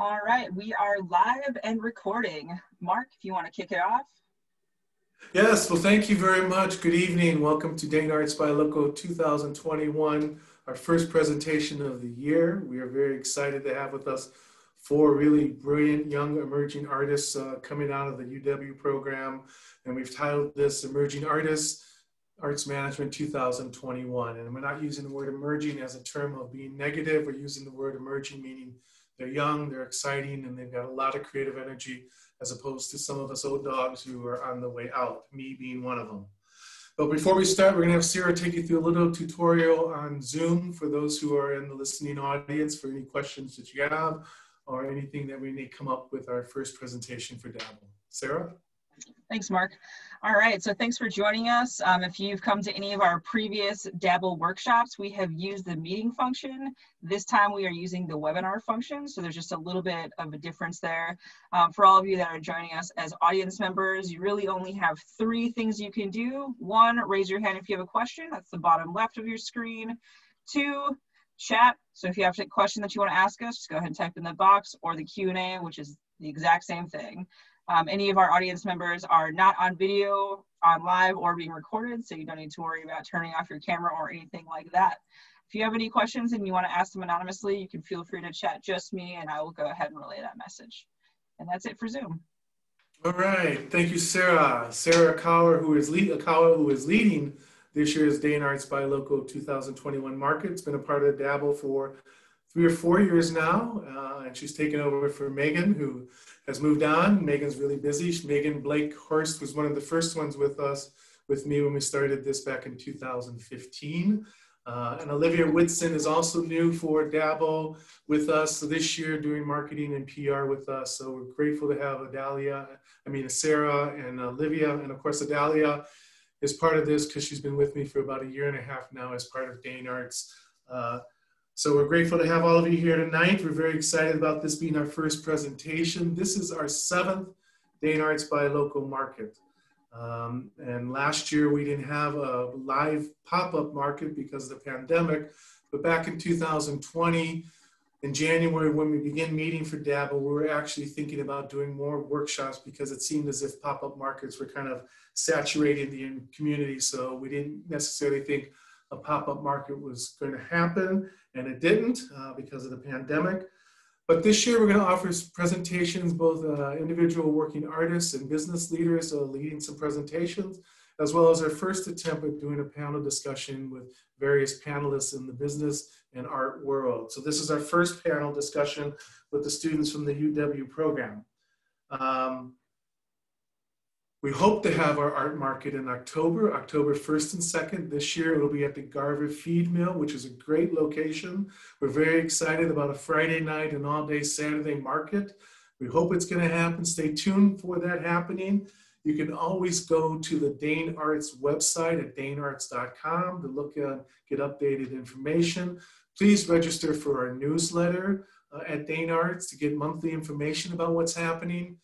All right, we are live and recording. Mark, if you want to kick it off. Yes, well, thank you very much. Good evening. Welcome to Dane Arts by Loco 2021, our first presentation of the year. We are very excited to have with us four really brilliant young emerging artists coming out of the UW program. And we've titled this Emerging Artists, Arts Management 2021. And we're not using the word emerging as a term of being negative. We're using the word emerging, meaning they're young, they're exciting, and they've got a lot of creative energy, as opposed to some of us old dogs who are on the way out, me being one of them. But before we start, we're gonna have Sarah take you through a little tutorial on Zoom for those who are in the listening audience for any questions that you have or anything that we may come up with our first presentation for DABL. Sarah? Thanks, Mark. All right, so thanks for joining us. If you've come to any of our previous DABL workshops, we have used the meeting function. This time we are using the webinar function, so there's just a little bit of a difference there. For all of you that are joining us as audience members, you really only have three things you can do. One, raise your hand if you have a question. That's the bottom left of your screen. Two, chat. So if you have a question that you want to ask us, just go ahead and type in the box, or the Q&A, which is the exact same thing. Any of our audience members are not on video, on live, or being recorded, so you don't need to worry about turning off your camera or anything like that. If you have any questions and you want to ask them anonymously, you can feel free to chat just me, and I will go ahead and relay that message. And that's it for Zoom. All right, thank you, Sarah. Sarah Akawa, who is leading this year's Dane Arts by Loco 2021 market. It's been a part of DABL for 3 or 4 years now, and she's taken over for Megan, who has moved on. Megan's really busy. Megan Blake Horst was one of the first ones with me when we started this back in 2015. And Olivia Whitson is also new for DABL with us this year, doing marketing and PR with us. So we're grateful to have Sarah and Olivia, and of course Adalia is part of this because she's been with me for about 1.5 years now as part of Dane Arts. So we're grateful to have all of you here tonight. We're very excited about this being our first presentation. This is our 7th Dane Arts by Loco market. And last year we didn't have a live pop-up market because of the pandemic, but back in 2020, in January, when we began meeting for DABL, we were actually thinking about doing more workshops because it seemed as if pop-up markets were kind of saturating the community. So we didn't necessarily think a pop-up market was going to happen, and it didn't because of the pandemic. But this year we're going to offer presentations, both individual working artists and business leaders leading some presentations, as well as our first attempt at doing a panel discussion with various panelists in the business and art world. So this is our first panel discussion with the students from the UW program. We hope to have our art market in October 1st and 2nd. This year it'll be at the Garver Feed Mill, which is a great location. We're very excited about a Friday night and all day Saturday market. We hope it's going to happen. Stay tuned for that happening. You can always go to the Dane Arts website at danearts.com to look at, get updated information. Please register for our newsletter at Dane Arts to get monthly information about what's happening.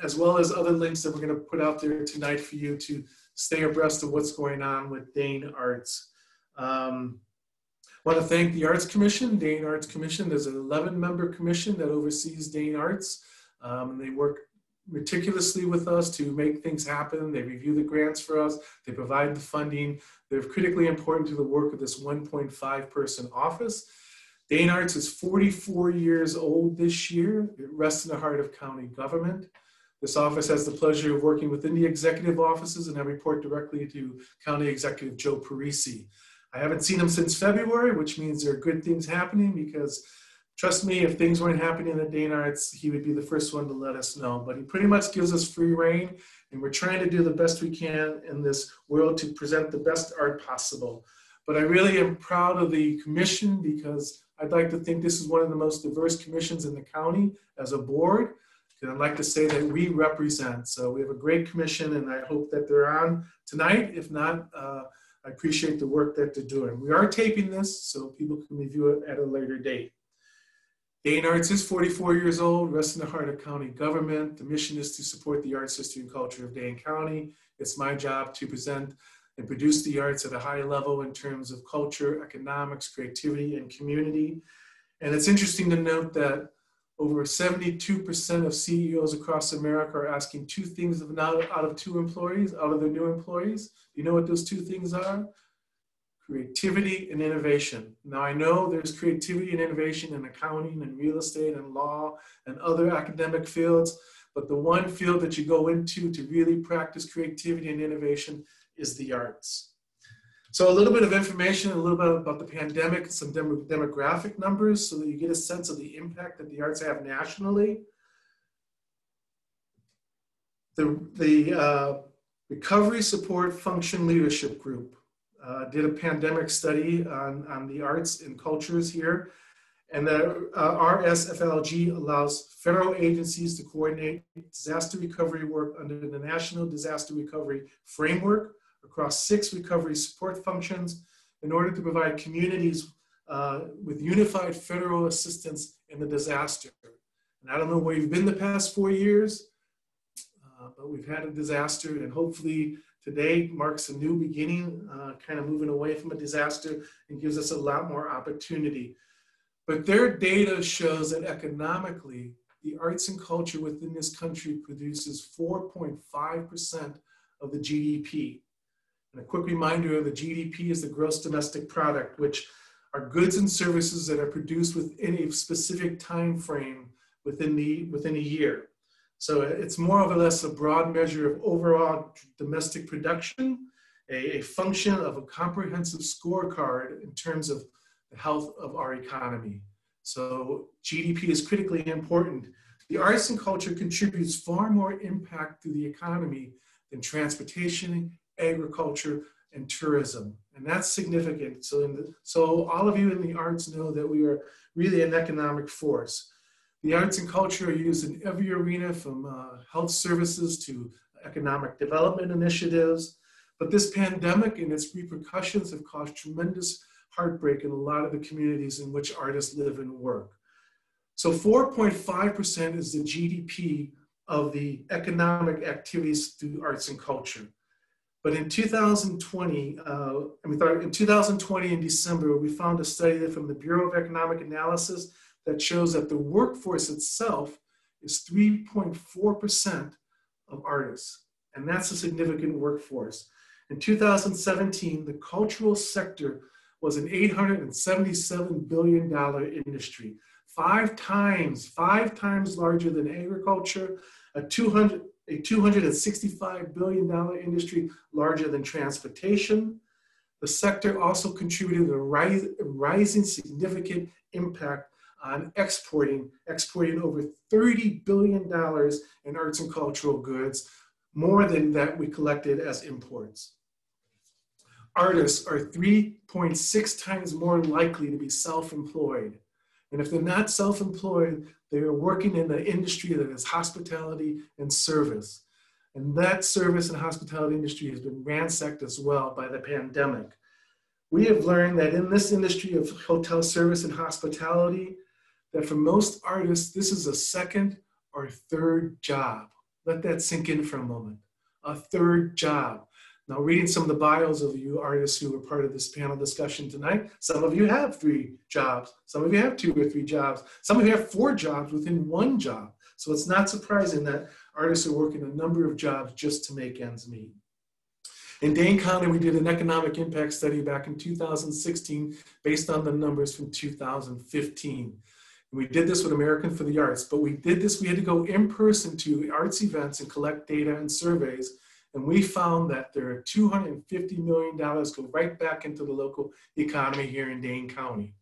As well as other links that we're going to put out there tonight for you to stay abreast of what's going on with Dane Arts. Want to thank the Arts Commission. Dane Arts Commission is an 11-member commission that oversees Dane Arts. And they work meticulously with us to make things happen. They review the grants for us. They provide the funding. They're critically important to the work of this 1.5 person office. Dane Arts is 44 years old this year. It rests in the heart of county government. This office has the pleasure of working within the executive offices, and I report directly to County Executive Joe Parisi. I haven't seen him since February, which means there are good things happening, because trust me, if things weren't happening at Dane Arts, he would be the first one to let us know. But he pretty much gives us free reign, and we're trying to do the best we can in this world to present the best art possible. But I really am proud of the commission, because I'd like to think this is one of the most diverse commissions in the county as a board. And I'd like to say that we represent. So we have a great commission, and I hope that they're on tonight. If not, I appreciate the work that they're doing. We are taping this so people can review it at a later date. Dane Arts is 44 years old, rests in the heart of county government. The mission is to support the arts, history, and culture of Dane County. It's my job to present and produce the arts at a high level in terms of culture, economics, creativity, and community. And it's interesting to note that Over 72% of CEOs across America are asking two things out of their new employees. You know what those two things are? Creativity and innovation. Now I know there's creativity and innovation in accounting and real estate and law and other academic fields, but the one field that you go into to really practice creativity and innovation is the arts. So a little bit of information, a little bit about the pandemic, some demographic numbers so that you get a sense of the impact that the arts have nationally. The Recovery Support Function Leadership Group did a pandemic study on the arts and cultures here. And the RSFLG allows federal agencies to coordinate disaster recovery work under the National Disaster Recovery Framework across 6 recovery support functions in order to provide communities with unified federal assistance in the disaster. And I don't know where you've been the past 4 years, but we've had a disaster, and hopefully today marks a new beginning, kind of moving away from a disaster and gives us a lot more opportunity. But their data shows that economically, the arts and culture within this country produces 4.5% of the GDP. And a quick reminder of the GDP is the gross domestic product, which are goods and services that are produced within a specific time frame within a year. So it's more or less a broad measure of overall domestic production, a function of a comprehensive scorecard in terms of the health of our economy. So GDP is critically important. The arts and culture contributes far more impact to the economy than transportation, agriculture, and tourism. And that's significant. So all of you in the arts know that we are really an economic force. The arts and culture are used in every arena, from health services to economic development initiatives. But this pandemic and its repercussions have caused tremendous heartbreak in a lot of the communities in which artists live and work. So 4.5% is the GDP of the economic activities through arts and culture. But in 2020, in December, we found a study from the Bureau of Economic Analysis that shows that the workforce itself is 3.4% of artists. And that's a significant workforce. In 2017, the cultural sector was an $877 billion industry, five times larger than agriculture, a $265 billion industry larger than transportation. The sector also contributed a rising significant impact on exporting over $30 billion in arts and cultural goods, more than that we collected as imports. Artists are 3.6 times more likely to be self-employed. And if they're not self-employed, they are working in an industry that is hospitality and service. And that service and hospitality industry has been ransacked as well by the pandemic. We have learned that in this industry of hotel service and hospitality, that for most artists, this is a second or third job. Let that sink in for a moment. A third job. Now, reading some of the bios of you artists who were part of this panel discussion tonight, some of you have 3 jobs. Some of you have 2 or 3 jobs. Some of you have 4 jobs within 1 job. So it's not surprising that artists are working a number of jobs just to make ends meet. In Dane County, we did an economic impact study back in 2016 based on the numbers from 2015. And we did this with American for the Arts, but we had to go in person to arts events and collect data and surveys. And we found that there are $250 million go right back into the local economy here in Dane County.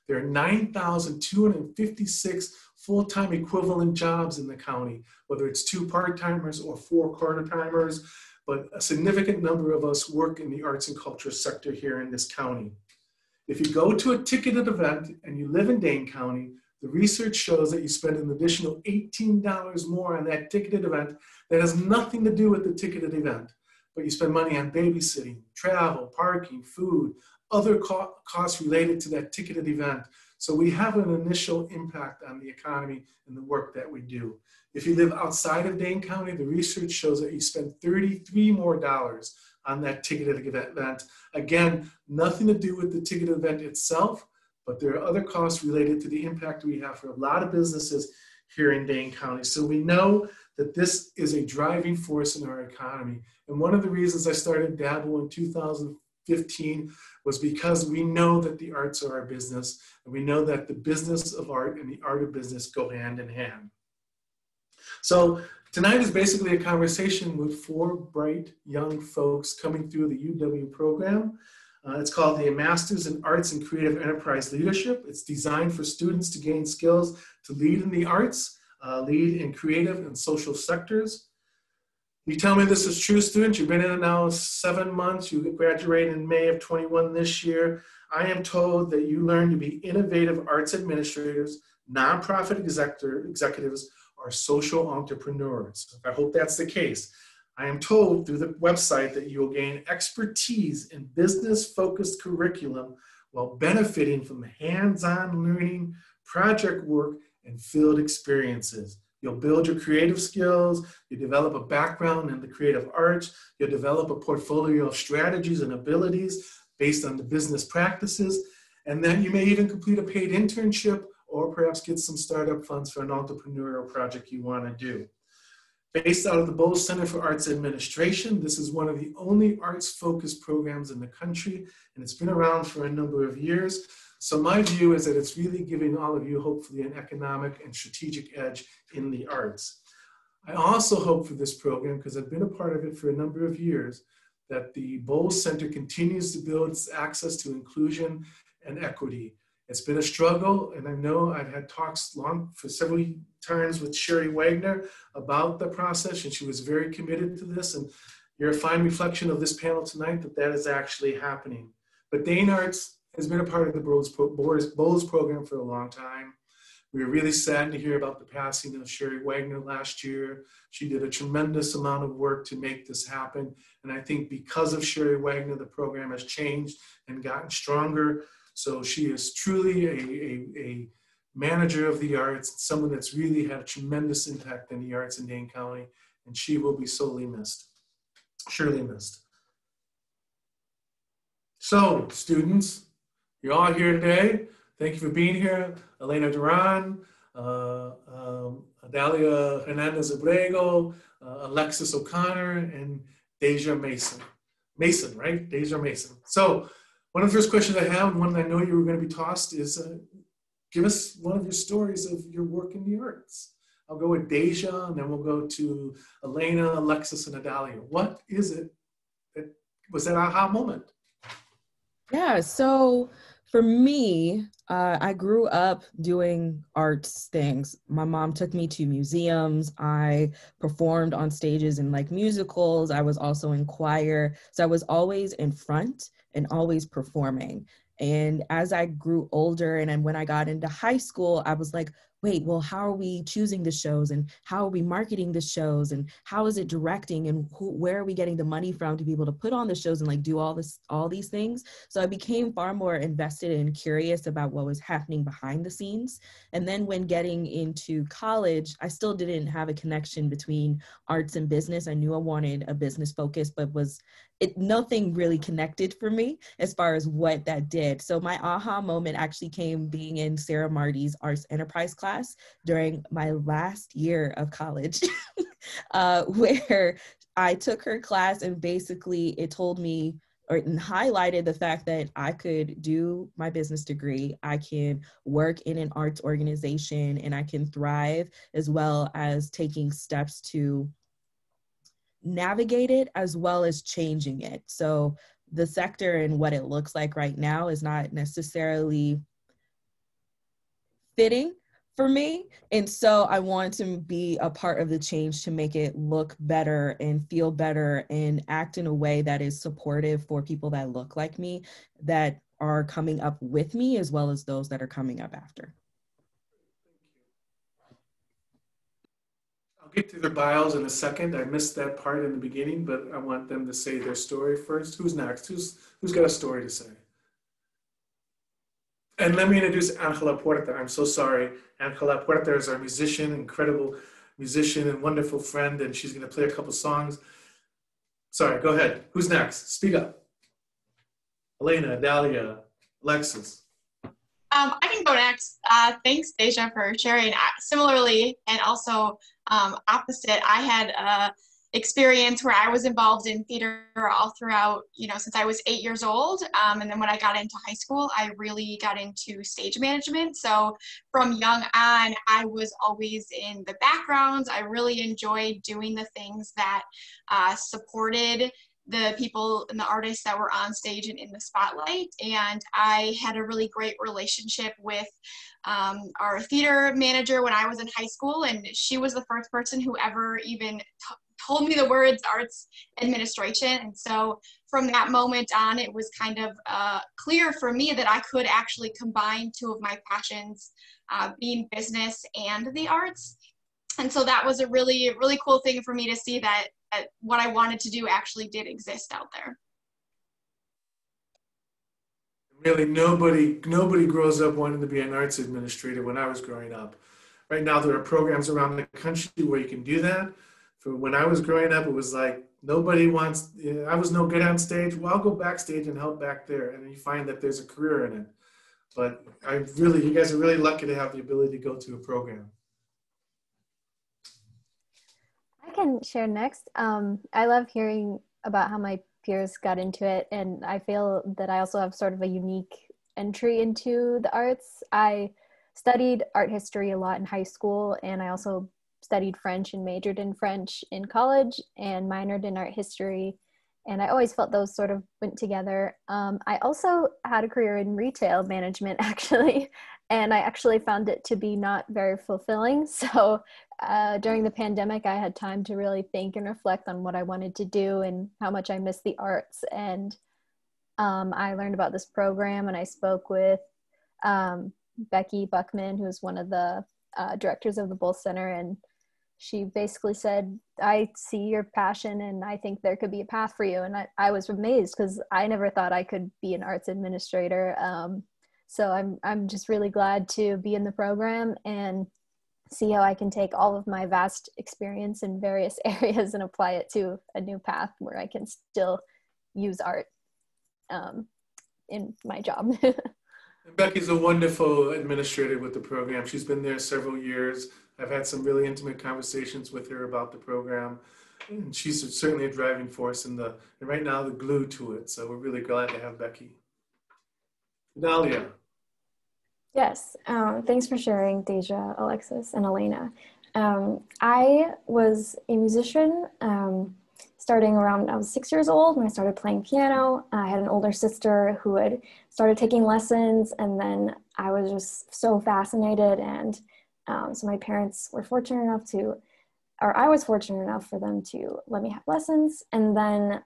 There are 9,256 full-time equivalent jobs in the county, whether it's 2 part-timers or 4 quarter-timers, but a significant number of us work in the arts and culture sector here in this county. If you go to a ticketed event and you live in Dane County, the research shows that you spend an additional $18 more on that ticketed event that has nothing to do with the ticketed event, but you spend money on babysitting, travel, parking, food, other costs related to that ticketed event. So we have an initial impact on the economy and the work that we do. If you live outside of Dane County, the research shows that you spend $33 more on that ticketed event. Again, nothing to do with the ticketed event itself, but there are other costs related to the impact we have for a lot of businesses here in Dane County. So we know that this is a driving force in our economy. And one of the reasons I started DABL in 2015 was because we know that the arts are our business, and we know that the business of art and the art of business go hand in hand. So tonight is basically a conversation with 4 bright young folks coming through the UW program. It's called the Masters in Arts and Creative Enterprise Leadership. It's designed for students to gain skills to lead in the arts, lead in creative and social sectors. You tell me this is true, students. You've been in it now 7 months. You graduate in May of 21 this year. I am told that you learn to be innovative arts administrators, nonprofit executives, or social entrepreneurs. I hope that's the case. I am told through the website that you will gain expertise in business-focused curriculum while benefiting from hands-on learning, project work, and field experiences. You'll build your creative skills, you develop a background in the creative arts, you'll develop a portfolio of strategies and abilities based on the business practices, and then you may even complete a paid internship or perhaps get some startup funds for an entrepreneurial project you want to do. Based out of the Bolz Center for Arts Administration, this is one of the only arts-focused programs in the country, and it's been around for a number of years. So my view is that it's really giving all of you, hopefully, an economic and strategic edge in the arts. I also hope for this program, because I've been a part of it for a number of years, that the Bolz Center continues to build its access to inclusion and equity. It's been a struggle, and I know I've had talks for several times with Sherry Wagner about the process, and she was very committed to this, and you're a fine reflection of this panel tonight that is actually happening. But Dane Arts has been a part of the Bolz program for a long time. We were really saddened to hear about the passing of Sherry Wagner last year. She did a tremendous amount of work to make this happen, and I think because of Sherry Wagner, the program has changed and gotten stronger. So she is truly a manager of the arts, someone that's really had a tremendous impact in the arts in Dane County, and she will be sorely missed, surely missed. So, students, you're all here today. Thank you for being here. Elena Duran, Adalia Hernandez Abrego, Alexis O'Connor, and Deja Mason. Mason, right? Deja Mason. So, one of the first questions I have, and one that I know you were going to be tossed, is give us one of your stories of your work in the arts. I'll go with Deja, and then we'll go to Elena, Alexis, and Adalia. What is it that was that aha moment? Yeah, so for me, I grew up doing arts things. My mom took me to museums. I performed on stages in like musicals. I was also in choir. So I was always in front and always performing. And as I grew older and when I got into high school, I was like, wait, well, how are we choosing the shows and how are we marketing the shows and how is it directing and where are we getting the money from to be able to put on the shows and like do all these things. So I became far more invested and curious about what was happening behind the scenes. And then when getting into college, I still didn't have a connection between arts and business. I knew I wanted a business focus, but nothing really connected for me as far as what that did. So my aha moment actually came being in Sarah Marty's Arts Enterprise class during my last year of college, where I took her class and basically it told me or highlighted the fact that I could do my business degree, I can work in an arts organization, and I can thrive, as well as taking steps to navigate it as well as changing it. So the sector and what it looks like right now is not necessarily fitting for me. And so I want to be a part of the change to make it look better and feel better and act in a way that is supportive for people that look like me, that are coming up with me, as well as those that are coming up after. I'll get to their bios in a second. I missed that part in the beginning, but I want them to say their story first. Who's next? Who's got a story to say? And let me introduce Angela Puerta. I'm so sorry. Angela Puerta is our musician, incredible musician and wonderful friend, and she's going to play a couple songs. Sorry, go ahead. Who's next? Speak up. Elena, Dalia, Alexis. I can go next. Thanks, Deja, for sharing. Similarly, and also opposite, I had experience where I was involved in theater all throughout, since I was 8 years old. And then when I got into high school, I really got into stage management. So from young on, I was always in the background. I really enjoyed doing the things that supported the people and the artists that were on stage and in the spotlight. And I had a really great relationship with our theater manager when I was in high school. And she was the first person who ever even told me the words arts administration. And so from that moment on, it was kind of clear for me that I could actually combine two of my passions, being business and the arts. And so that was a really, really cool thing for me to see that what I wanted to do actually did exist out there. Really, nobody grows up wanting to be an arts administrator when I was growing up. Right now, there are programs around the country where you can do that. For when I was growing up, it was like, nobody wants, I was no good on stage. Well, I'll go backstage and help back there. And you find that there's a career in it. But you guys are really lucky to have the ability to go to a program. I can share next. I love hearing about how my peers got into it, and I feel that I also have sort of a unique entry into the arts. I studied art history a lot in high school, and I also studied French and majored in French in college and minored in art history, and I always felt those sort of went together. I also had a career in retail management, actually, and I actually found it to be not very fulfilling. So during the pandemic, I had time to really think and reflect on what I wanted to do and how much I missed the arts. And I learned about this program, and I spoke with Becky Buckman, who's one of the directors of the Bolz Center, and she basically said, I see your passion and I think there could be a path for you. And I was amazed because I never thought I could be an arts administrator. So I'm just really glad to be in the program and see how I can take all of my vast experience in various areas and apply it to a new path where I can still use art in my job. Becky's a wonderful administrator with the program. She's been there several years. I've had some really intimate conversations with her about the program, and she's certainly a driving force and right now the glue to it. So we're really glad to have Becky. Dalia. Yes, thanks for sharing, Deja, Alexis, and Elena. I was a musician starting around, I was 6 years old when I started playing piano. I had an older sister who had started taking lessons, and then I was just so fascinated, and so my parents were fortunate enough I was fortunate enough for them to let me have lessons. And then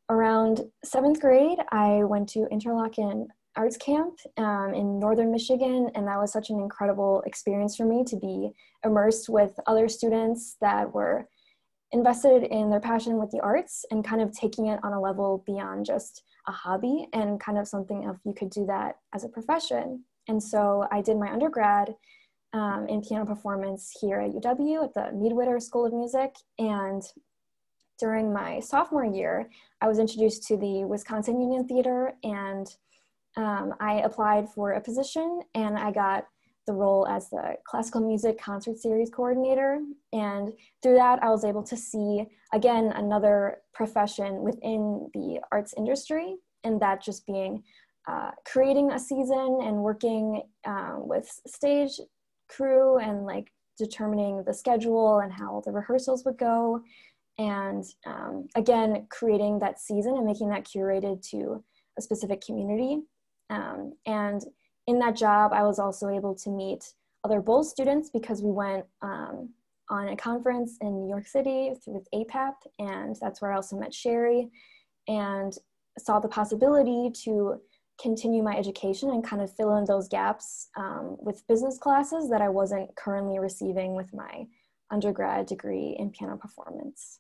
around 7th grade, I went to Interlochen Arts Camp in Northern Michigan, and that was such an incredible experience for me to be immersed with other students that were invested in their passion with the arts and kind of taking it on a level beyond just a hobby and kind of something if you could do that as a profession. And so I did my undergrad in piano performance here at UW at the Mead-Witter School of Music. And during my sophomore year, I was introduced to the Wisconsin Union Theater, and I applied for a position, and I got the role as the classical music concert series coordinator. And through that, I was able to see, again, another profession within the arts industry, and that just being creating a season and working with stage crew and like determining the schedule and how the rehearsals would go. And again, creating that season and making that curated to a specific community. And in that job, I was also able to meet other Bolz students because we went on a conference in New York City with APAP, and that's where I also met Sherry and saw the possibility to continue my education and kind of fill in those gaps with business classes that I wasn't currently receiving with my undergrad degree in piano performance.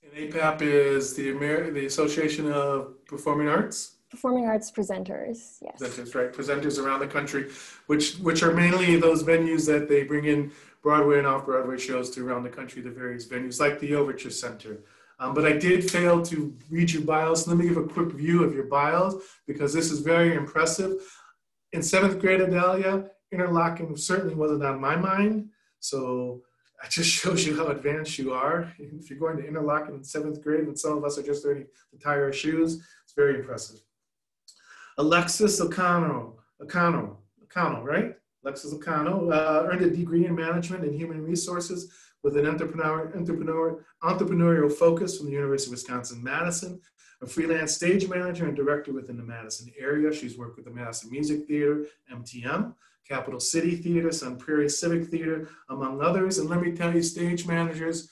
And APAP is the Association of Performing Arts? Performing arts presenters, yes. Presenters, right. Presenters around the country, which are mainly those venues that they bring in Broadway and off-Broadway shows to around the country, the various venues, like the Overture Center. But I did fail to read your bios. Let me give a quick view of your bios because this is very impressive. In 7th grade, Adalia, interlocking certainly wasn't on my mind. So it just shows you how advanced you are. If you're going to interlocking in 7th grade, and some of us are just learning to tie our shoes, it's very impressive. Alexis O'Connell, right? Alexis O'Connell earned a degree in management and human resources with an entrepreneurial focus from the University of Wisconsin-Madison, a freelance stage manager and director within the Madison area. She's worked with the Madison Music Theater, MTM, Capital City Theater, Sun Prairie Civic Theater, among others. And let me tell you, stage managers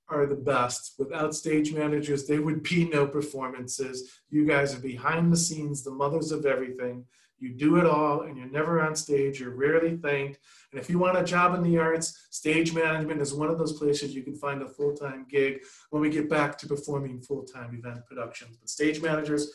are the best. Without stage managers, there would be no performances. You guys are behind the scenes, the mothers of everything. You do it all, and you're never on stage. You're rarely thanked. And if you want a job in the arts, stage management is one of those places you can find a full-time gig when we get back to performing full-time event productions. But stage managers,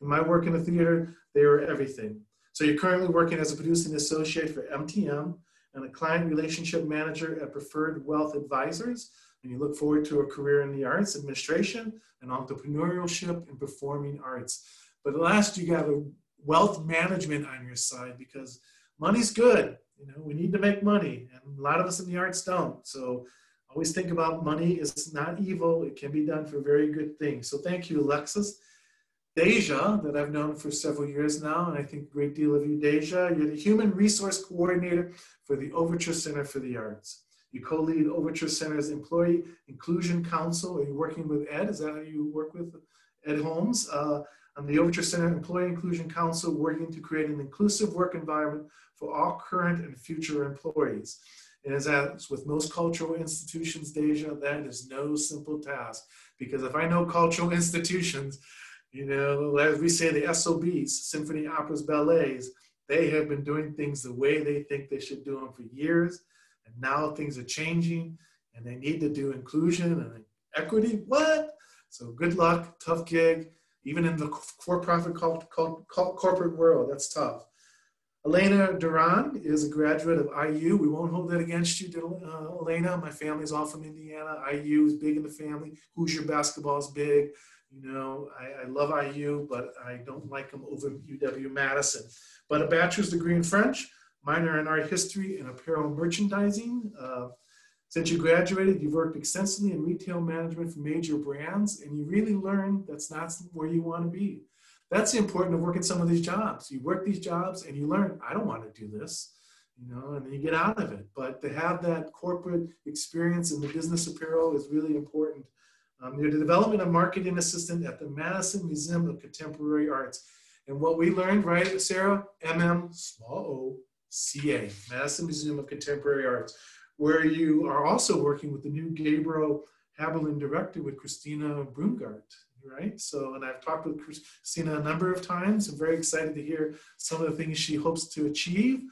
in my work in the theater, they are everything. So you're currently working as a producing associate for MTM and a client relationship manager at Preferred Wealth Advisors. And you look forward to a career in the arts administration and entrepreneurship and performing arts. But last, you got a wealth management on your side, because money's good. You know, we need to make money, and a lot of us in the arts don't. So always think about money. It's not evil. It can be done for very good things. So thank you, Alexis. Deja, that I've known for several years now, and I think a great deal of you, Deja. You're the Human Resource Coordinator for the Overture Center for the Arts. You co-lead Overture Center's Employee Inclusion Council. Are you working with Ed? Is that how you work with Ed Holmes? On the Overture Center Employee Inclusion Council, working to create an inclusive work environment for all current and future employees. And as with most cultural institutions, Deja, that is no simple task. Because if I know cultural institutions, you know, as we say, the SOBs, symphony, operas, ballets, they have been doing things the way they think they should do them for years. And now things are changing, and they need to do inclusion and equity. What? So good luck, tough gig. Even in the for-profit corporate world, that's tough. Elena Duran is a graduate of IU. We won't hold that against you, Elena. My family's all from Indiana. IU is big in the family. Hoosier basketball is big. You know, I love IU, but I don't like them over UW-Madison. But a bachelor's degree in French, minor in art history and apparel merchandising. Since you graduated, you've worked extensively in retail management for major brands, and you really learned that's not where you want to be. That's the important of working some of these jobs. You work these jobs and you learn, I don't want to do this, you know, and then you get out of it. But to have that corporate experience in the business apparel is really important. You're the development and marketing assistant at the Madison Museum of Contemporary Arts. And what we learned, right, Sarah? MMOCA, Madison Museum of Contemporary Arts, where you are also working with the new Gabriel Haberlin director with Christina Brungart, right? So, and I've talked with Christina a number of times. I'm very excited to hear some of the things she hopes to achieve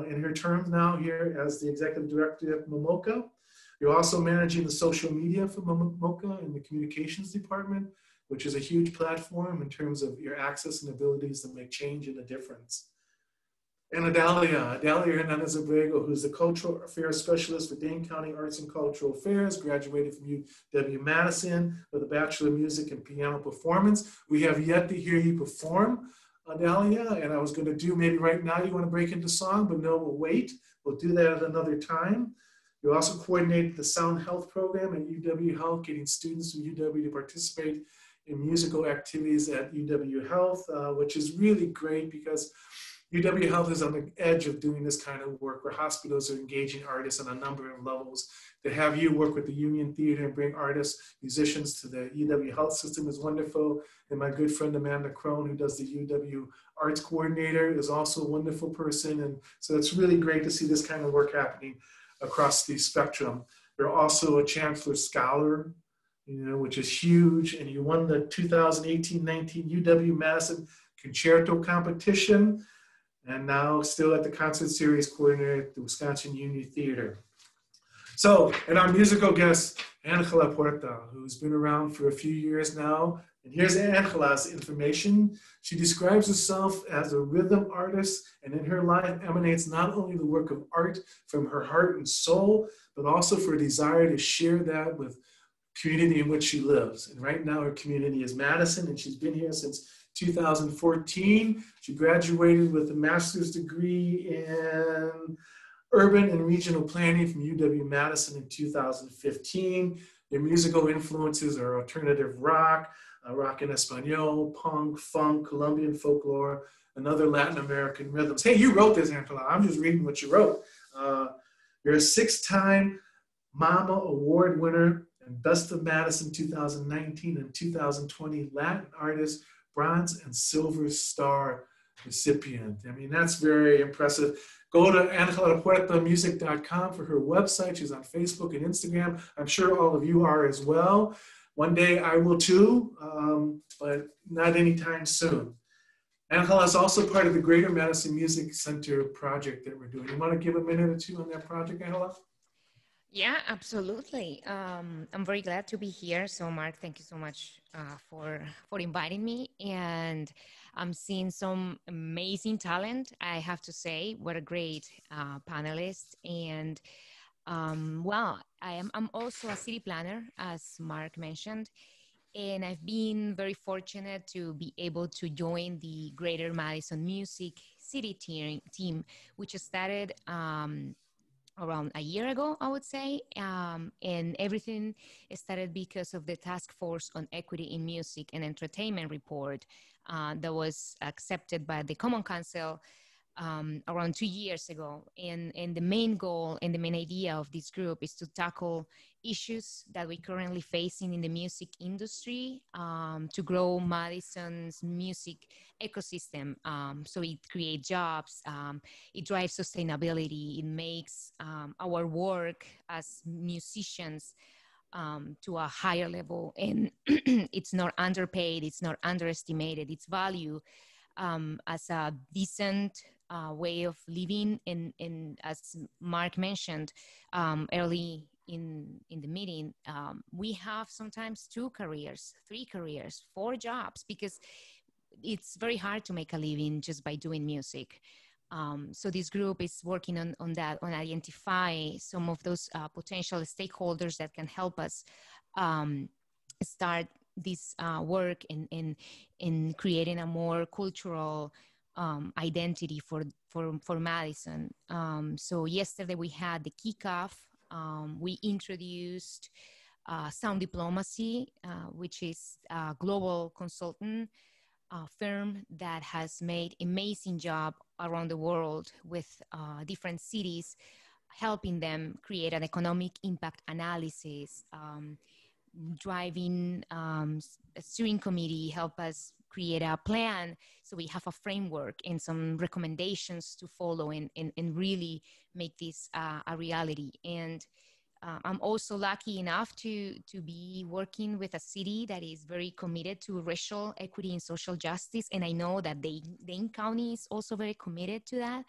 in her term now here as the executive director at MMOCA. You're also managing the social media for MMOCA in the communications department, which is a huge platform in terms of your access and abilities to make change and a difference. And Adalia Hernandez Abrego, who's the Cultural Affairs Specialist for Dane County Arts and Cultural Affairs, graduated from UW-Madison with a Bachelor of Music and Piano Performance. We have yet to hear you perform, Adalia, and I was going to do maybe right now you want to break into song, but no, we'll wait. We'll do that at another time. You also coordinate the Sound Health Program at UW Health, getting students from UW to participate in musical activities at UW Health, which is really great because UW Health is on the edge of doing this kind of work where hospitals are engaging artists on a number of levels. To have you work with the Union Theater and bring artists, musicians to the UW Health system is wonderful. And my good friend Amanda Crone, who does the UW Arts Coordinator, is also a wonderful person. And so it's really great to see this kind of work happening across the spectrum. You're also a Chancellor Scholar, you know, which is huge. And you won the 2018-19 UW-Madison Concerto Competition. And now still at the concert series coordinator at the Wisconsin Union Theater. So, and our musical guest, Angela Puerta, who's been around for a few years now. And here's Angela's information. She describes herself as a rhythm artist, and in her life emanates not only the work of art from her heart and soul, but also for a desire to share that with community in which she lives. And right now her community is Madison, and she's been here since 2014. She graduated with a master's degree in urban and regional planning from UW-Madison in 2015. Their musical influences are alternative rock, rock en español, punk, funk, Colombian folklore, and other Latin American rhythms. Hey, you wrote this, Angela. I'm just reading what you wrote. You're a 6-time Mama Award winner and Best of Madison 2019 and 2020 Latin Artist, Bronze and Silver Star recipient. I mean, that's very impressive. Go to angelapuertamusic.com for her website. She's on Facebook and Instagram. I'm sure all of you are as well. One day I will too, but not anytime soon. Angela is also part of the Greater Madison Music Center project that we're doing. You want to give a minute or two on that project, Angela? Yeah, absolutely. I'm very glad to be here. So, Mark, thank you so much for inviting me. And I'm seeing some amazing talent, I have to say. What a great panelist. And well, I'm also a city planner, as Mark mentioned. And I've been very fortunate to be able to join the Greater Madison Music City team, which started around a year ago, I would say. And everything started because of the Task Force on Equity in Music and Entertainment report that was accepted by the Common Council around 2 years ago. And the main goal and the main idea of this group is to tackle issues that we're currently facing in the music industry to grow Madison's music ecosystem. So it creates jobs, it drives sustainability, it makes our work as musicians to a higher level. And it's not underpaid, it's not underestimated, it's value as a decent way of living. And as Mark mentioned early in the meeting, we have sometimes 2 careers, 3 careers, 4 jobs, because it's very hard to make a living just by doing music. So this group is working on that, on identify some of those potential stakeholders that can help us start this work in creating a more cultural identity for Madison. So yesterday we had the kickoff. We introduced Sound Diplomacy, which is a global consultant firm that has made amazing job around the world with different cities, helping them create an economic impact analysis, driving a steering committee, help us create a plan so we have a framework and some recommendations to follow and really make this a reality. And I'm also lucky enough to be working with a city that is very committed to racial equity and social justice. And I know that Dane County is also very committed to that.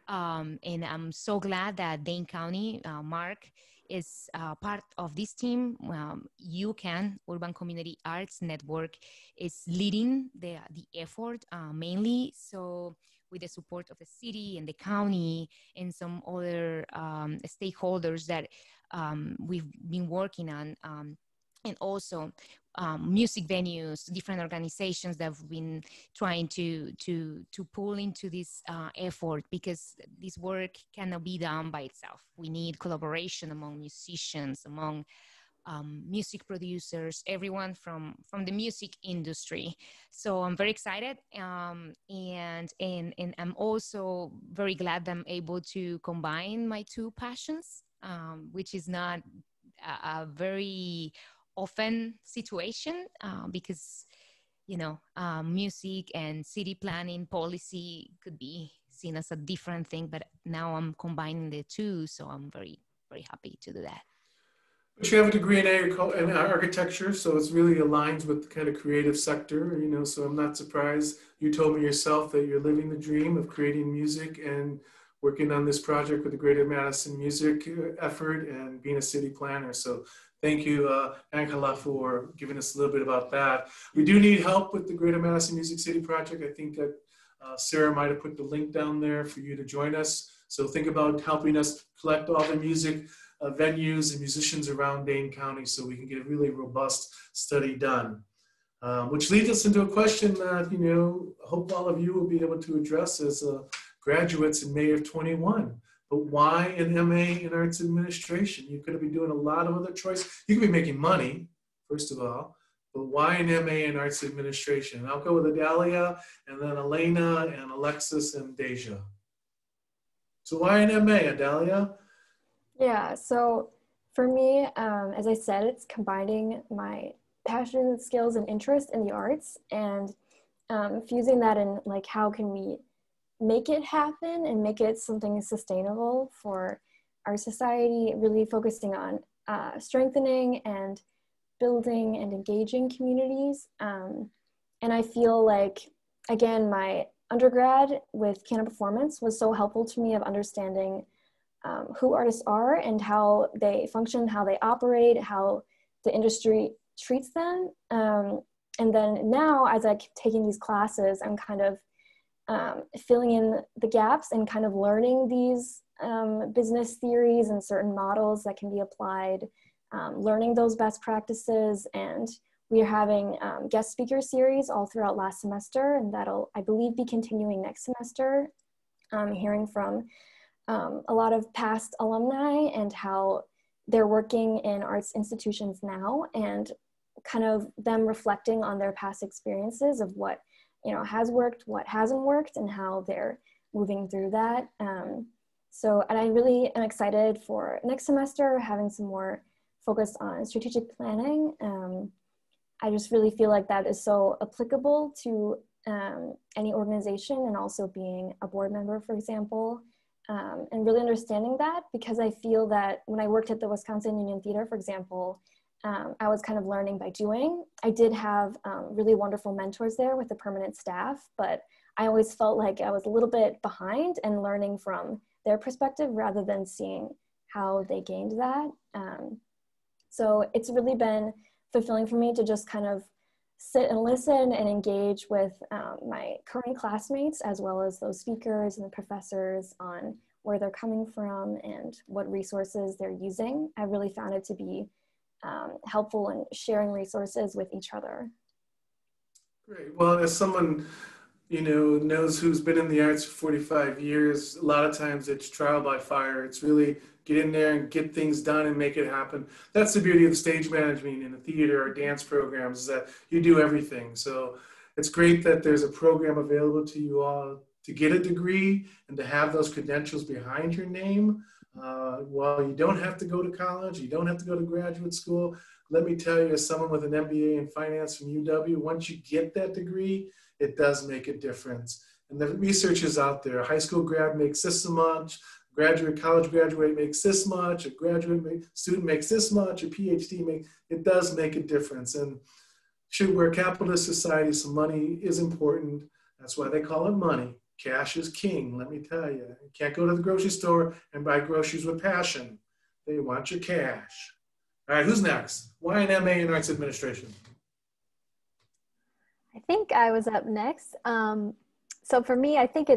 And I'm so glad that Dane County, Mark, is part of this team. UCAN, Urban Community Arts Network, is leading the effort mainly. So with the support of the city and the county and some other stakeholders that we've been working on, and also music venues, different organizations that have been trying to pull into this effort, because this work cannot be done by itself. We need collaboration among musicians, among music producers, everyone from the music industry. So I'm very excited, and I'm also very glad that I'm able to combine my 2 passions, which is not a very often situation, because music and city planning policy could be seen as a different thing, but now I'm combining the 2, so I'm very, very happy to do that. But you have a degree in architecture, so it's really aligns with the kind of creative sector, so I'm not surprised. You told me yourself that you're living the dream of creating music and working on this project with the Greater Madison Music effort and being a city planner. So thank you, Angela, for giving us a little bit about that. We do need help with the Greater Madison Music City project. I think that Sarah might have put the link down there for you to join us. So think about helping us collect all the music venues and musicians around Dane County so we can get a really robust study done. Which leads us into a question that, I hope all of you will be able to address as graduates in May of 21. But why an MA in Arts Administration? You could be doing a lot of other choices. You could be making money, first of all, but why an MA in Arts Administration? I'll go with Adalia, and then Elena, and Alexis, and Deja. So why an MA, Adalia? Yeah, so for me, as I said, it's combining my passion, skills, and interest in the arts, and fusing that in, like, how can we make it happen and make it something sustainable for our society, really focusing on strengthening and building and engaging communities. And I feel like, again, my undergrad with Canon Performance was so helpful to me of understanding who artists are and how they function, how they operate, how the industry treats them. And then now, as I keep taking these classes, I'm kind of filling in the gaps and kind of learning these business theories and certain models that can be applied, learning those best practices. And we are having guest speaker series all throughout last semester, and that'll, I believe, be continuing next semester, hearing from a lot of past alumni and how they're working in arts institutions now, and kind of them reflecting on their past experiences of what has worked, what hasn't worked, and how they're moving through that. And I really am excited for next semester, having some more focus on strategic planning. I just really feel like that is so applicable to any organization, and also being a board member, for example, and really understanding that, because I feel that when I worked at the Wisconsin Union Theater, for example, I was kind of learning by doing. I did have really wonderful mentors there with the permanent staff, but I always felt like I was a little bit behind and learning from their perspective rather than seeing how they gained that. So it's really been fulfilling for me to just kind of sit and listen and engage with my current classmates, as well as those speakers and the professors, on where they're coming from and what resources they're using. I really found it to be helpful in sharing resources with each other. Great. Well, as someone, knows who's been in the arts for 45 years, a lot of times it's trial by fire. It's really get in there and get things done and make it happen. That's the beauty of stage management in a theater or dance programs, is that you do everything. So it's great that there's a program available to you all to get a degree and to have those credentials behind your name. While you don't have to go to college, you don't have to go to graduate school. Let me tell you, as someone with an MBA in finance from UW, once you get that degree, it does make a difference. And the research is out there. A high school grad makes this much, college graduate makes this much, a student makes this much, a PhD it does make a difference. And we're a capitalist society, so money is important. That's why they call it money. Cash is king, let me tell you. You can't go to the grocery store and buy groceries with passion. They want your cash. All right, who's next? Why an MA in Arts Administration? I think I was up next. So for me, I think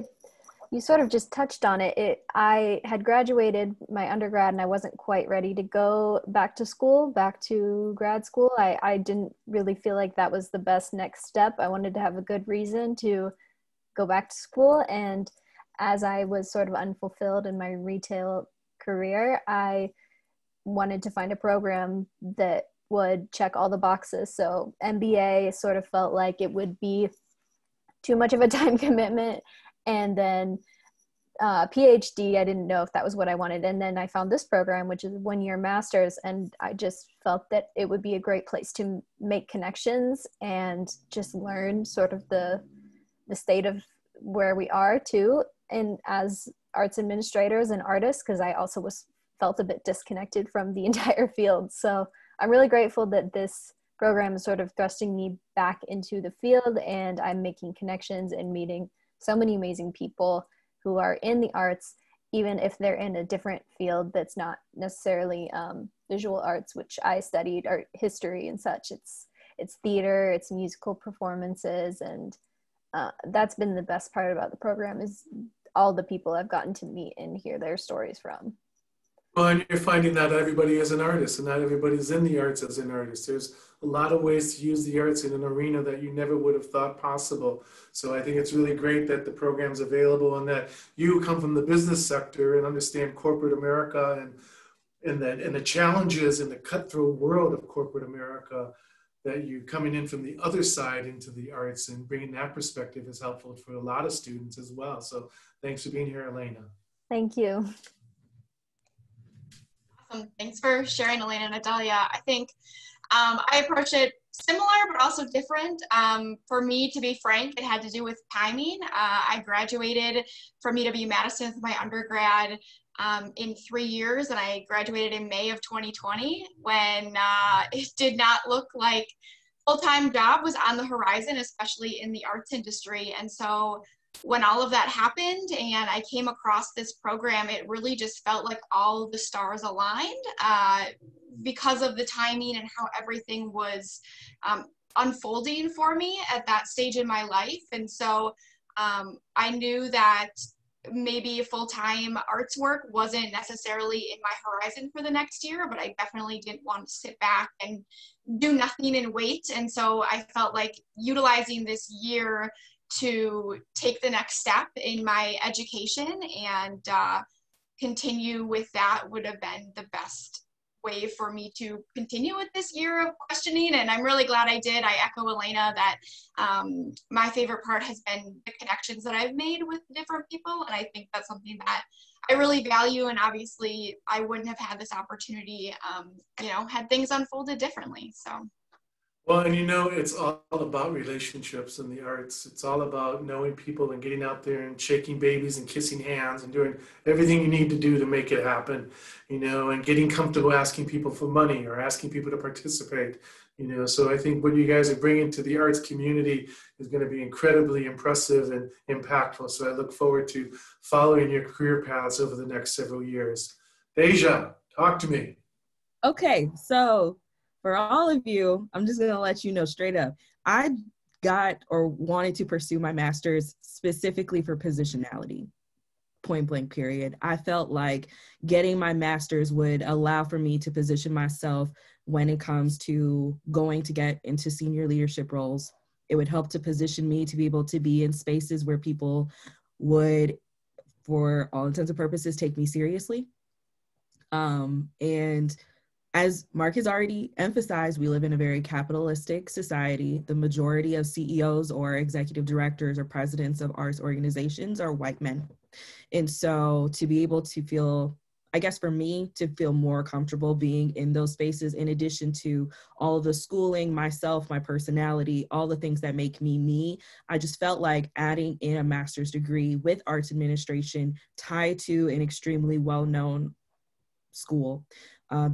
you sort of just touched on it. I had graduated my undergrad and I wasn't quite ready to go back to grad school. I didn't really feel like that was the best next step. I wanted to have a good reason to go back to school. And as I was sort of unfulfilled in my retail career, I wanted to find a program that would check all the boxes. So MBA sort of felt like it would be too much of a time commitment. And then PhD, I didn't know if that was what I wanted. And then I found this program, which is 1-year master's. And I just felt that it would be a great place to make connections and just learn sort of the state of where we are too. And as arts administrators and artists, because I also felt a bit disconnected from the entire field. So I'm really grateful that this program is sort of thrusting me back into the field, and I'm making connections and meeting so many amazing people who are in the arts, even if they're in a different field that's not necessarily visual arts, which I studied, art history and such. It's theater, it's musical performances, and that's been the best part about the program, is all the people I've gotten to meet and hear their stories from. Well, and you're finding that everybody is an artist and not everybody's in the arts as an artist. There's a lot of ways to use the arts in an arena that you never would have thought possible. So I think it's really great that the program's available and that you come from the business sector and understand corporate America and the challenges in the cutthroat world of corporate America, that you coming in from the other side into the arts and bringing that perspective is helpful for a lot of students as well. So thanks for being here, Elena. Thank you. Awesome. Thanks for sharing, Elena and Adalia. I think I approach it similar, but also different. For me, to be frank, it had to do with timing. I graduated from UW-Madison with my undergrad in 3 years, and I graduated in May of 2020 when it did not look like full-time job was on the horizon, especially in the arts industry. And so when all of that happened and I came across this program, it really just felt like all the stars aligned because of the timing and how everything was unfolding for me at that stage in my life. And so I knew that maybe full-time arts work wasn't necessarily in my horizon for the next year, but I definitely didn't want to sit back and do nothing and wait. And so I felt like utilizing this year to take the next step in my education and continue with that would have been the best way for me to continue with this year of questioning. And I'm really glad I did. I echo Elena that my favorite part has been the connections that I've made with different people. And I think that's something that I really value. And obviously I wouldn't have had this opportunity, had things unfolded differently. So. Well, and it's all about relationships in the arts. It's all about knowing people and getting out there and shaking babies and kissing hands and doing everything you need to do to make it happen, and getting comfortable asking people for money or asking people to participate, So I think what you guys are bringing to the arts community is going to be incredibly impressive and impactful. So I look forward to following your career paths over the next several years. Deja, talk to me. Okay, so for all of you, I'm just going to let you know straight up. I got or wanted to pursue my master's specifically for positionality, point blank period. I felt like getting my master's would allow for me to position myself when it comes to going to get into senior leadership roles. It would help to position me to be able to be in spaces where people would, for all intents and purposes, take me seriously. And as Mark has already emphasized, we live in a very capitalistic society. The majority of CEOs or executive directors or presidents of arts organizations are white men. And so to be able to feel, I guess for me, to feel more comfortable being in those spaces, in addition to all of the schooling, myself, my personality, all the things that make me me, I just felt like adding in a master's degree with arts administration tied to an extremely well-known school,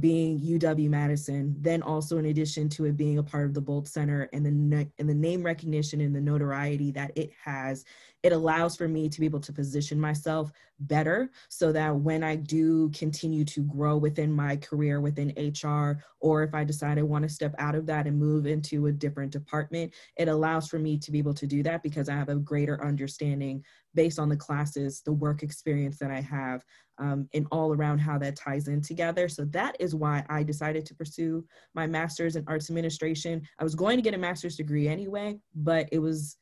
being UW-Madison, then also in addition to it being a part of the Bolz Center and the name recognition and the notoriety that it has, it allows for me to be able to position myself better so that when I do continue to grow within my career within HR, or if I decide I want to step out of that and move into a different department, it allows for me to be able to do that because I have a greater understanding based on the classes, the work experience that I have, and all around how that ties in together. So that is why I decided to pursue my master's in arts administration. I was going to get a master's degree anyway, but it was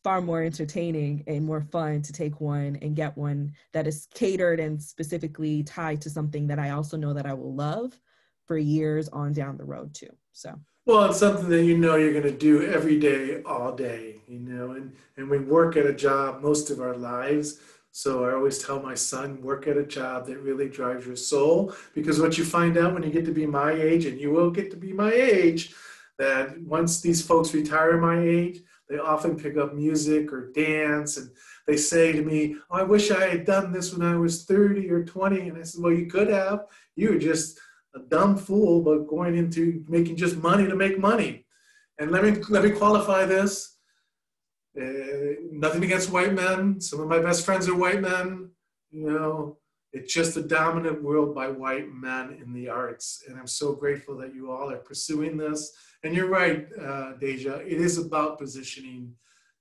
far more entertaining and more fun to take one and get one that is catered and specifically tied to something that I also know that I will love for years on down the road too. So. Well, it's something that you're going to do every day, all day, and we work at a job most of our lives. So I always tell my son, work at a job that really drives your soul, because what you find out when you get to be my age, and you will get to be my age, that once these folks retire my age, they often pick up music or dance, and they say to me, oh, I wish I had done this when I was 30 or 20. And I said, well, you could have. You were just a dumb fool, but going into making just money to make money. And let me qualify this. Nothing against white men. Some of my best friends are white men. It's just a dominant world by white men in the arts. And I'm so grateful that you all are pursuing this. And you're right, Deja, it is about positioning.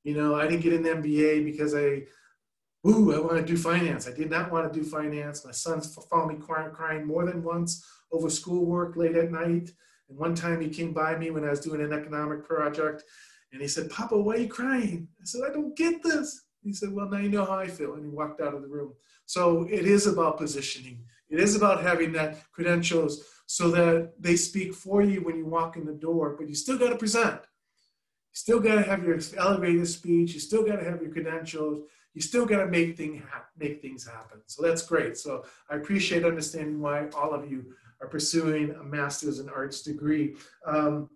I didn't get an MBA because I ooh, I want to do finance. I did not want to do finance. My sons found me crying more than once over schoolwork late at night. And one time he came by me when I was doing an economic project and he said, Papa, why are you crying? I said, I don't get this. He said, well, now you know how I feel. And he walked out of the room. So it is about positioning. It is about having that credentials so that they speak for you when you walk in the door, but you still got to present. You still got to have your elevated speech. You still got to have your credentials. You still got to make things happen. So that's great. So I appreciate understanding why all of you are pursuing a master's in arts degree. But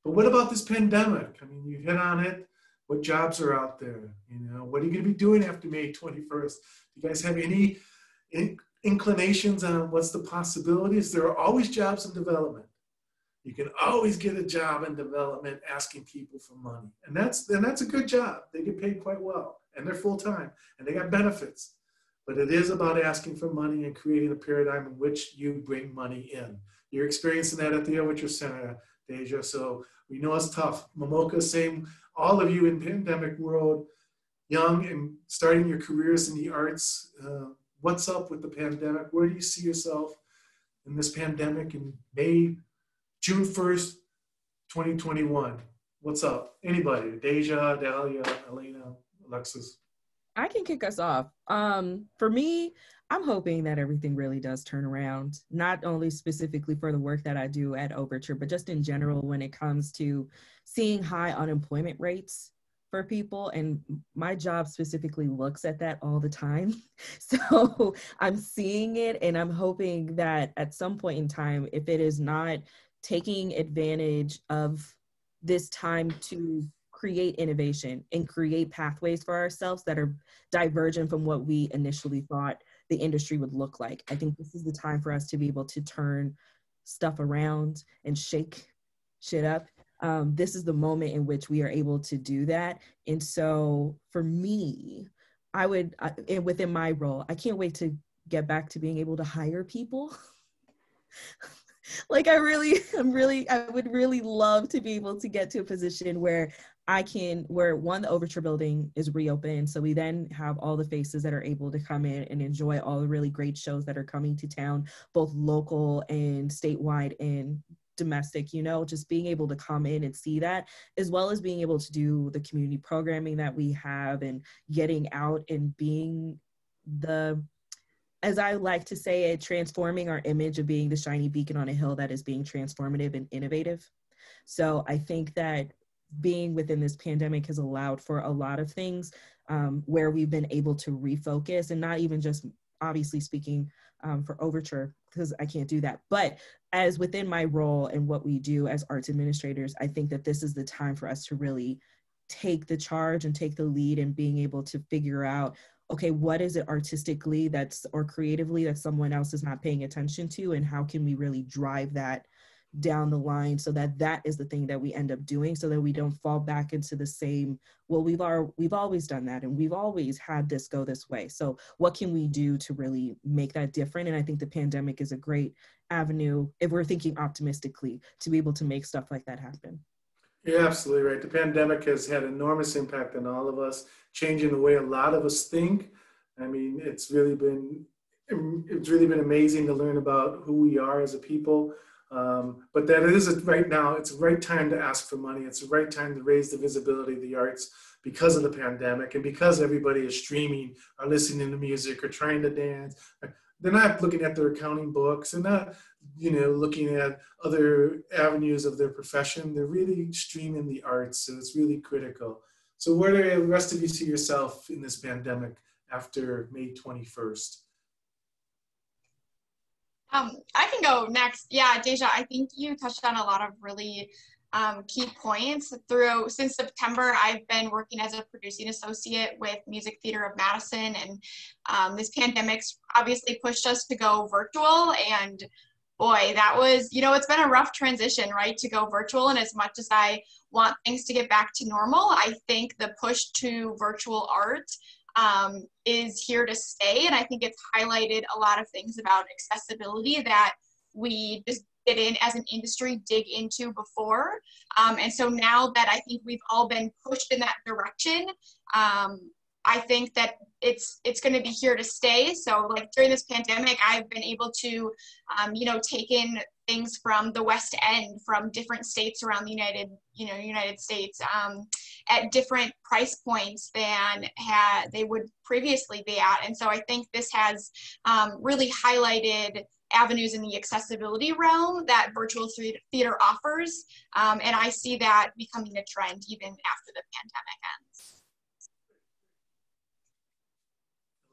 what about this pandemic? I mean, you hit on it. What jobs are out there? You know, what are you going to be doing after May 21st? Do you guys have any inclinations on what's the possibilities? There are always jobs in development. You can always get a job in development asking people for money. And that's a good job. They get paid quite well and they're full-time and they got benefits. But it is about asking for money and creating a paradigm in which you bring money in. You're experiencing that at the Overture Center, Deja. So we know it's tough. Momoka, same. All of you in pandemic world, young and starting your careers in the arts, what's up with the pandemic? Where do you see yourself in this pandemic in June 1st, 2021? What's up? Anybody? Deja, Dahlia, Elena, Alexis? I can kick us off. For me, I'm hoping that everything really does turn around, not only specifically for the work that I do at Overture, but just in general when it comes to seeing high unemployment rates for people. And my job specifically looks at that all the time. So I'm seeing it and I'm hoping that at some point in time, if it is not taking advantage of this time to create innovation and create pathways for ourselves that are divergent from what we initially thought the industry would look like. I think this is the time for us to be able to turn stuff around and shake shit up. This is the moment in which we are able to do that. And so for me, and within my role, I can't wait to get back to being able to hire people. Like I would really love to be able to get to a position where where the Overture building is reopened. So we then have all the faces that are able to come in and enjoy all the really great shows that are coming to town, both local and statewide and domestic, you know, just being able to come in and see that, as well as being able to do the community programming that we have and getting out and being as I like to say it, transforming our image of being the shiny beacon on a hill that is being transformative and innovative. So I think that being within this pandemic has allowed for a lot of things where we've been able to refocus, and not even just obviously speaking for Overture, because I can't do that, but as within my role and what we do as arts administrators, I think that this is the time for us to really take the charge and take the lead in being able to figure out, okay, what is it artistically or creatively that someone else is not paying attention to, and how can we really drive that down the line so that is the thing that we end up doing, so that we don't fall back into the same, well, we've always done that and we've always had this go this way. So what can we do to really make that different? And I think the pandemic is a great avenue, if we're thinking optimistically, to be able to make stuff like that happen. You're absolutely right. The pandemic has had enormous impact on all of us, changing the way a lot of us think. I mean, it's really been amazing to learn about who we are as a people. But that it is right now, it's the right time to ask for money. It's the right time to raise the visibility of the arts because of the pandemic and because everybody is streaming or listening to music or trying to dance. They're not looking at their accounting books. They're not, looking at other avenues of their profession. They're really streaming the arts. So it's really critical. So where do the rest of you see yourself in this pandemic after May 21st? I can go next. Yeah, Deja, I think you touched on a lot of really key points. Since September, I've been working as a producing associate with Music Theater of Madison, and this pandemic's obviously pushed us to go virtual, and boy, that was, it's been a rough transition, right, to go virtual. And as much as I want things to get back to normal, I think the push to virtual art is here to stay. And I think it's highlighted a lot of things about accessibility that we just didn't, as an industry, dig into before. And so now that I think we've all been pushed in that direction, I think that it's going to be here to stay. So like during this pandemic, I've been able to, take in things from the West End, from different states around the United States, at different price points than they would previously be at. And so I think this has really highlighted avenues in the accessibility realm that virtual theater offers. And I see that becoming a trend even after the pandemic ends.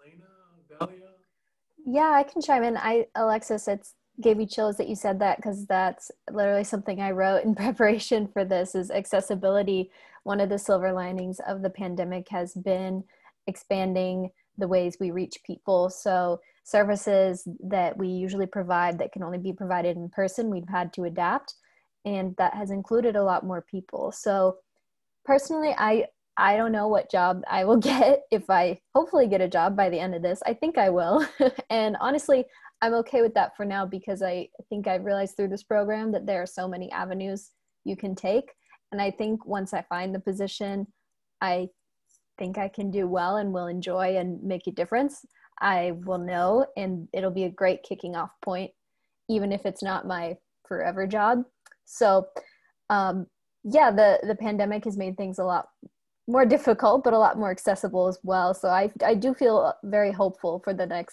Elena, Dalia? Yeah, I can chime in. Alexis, it's gave me chills that you said that, because that's literally something I wrote in preparation for this, is accessibility. One of the silver linings of the pandemic has been expanding the ways we reach people. So services that we usually provide that can only be provided in person, we've had to adapt, and that has included a lot more people. So personally, I don't know what job I will get if I hopefully get a job by the end of this. I think I will. And honestly, I'm okay with that for now, because I think I've realized through this program that there are so many avenues you can take. And I think once I find the position I think I can do well and will enjoy and make a difference, I will know, and it'll be a great kicking off point, even if it's not my forever job. So yeah, the pandemic has made things a lot more difficult, but a lot more accessible as well. So I do feel very hopeful for the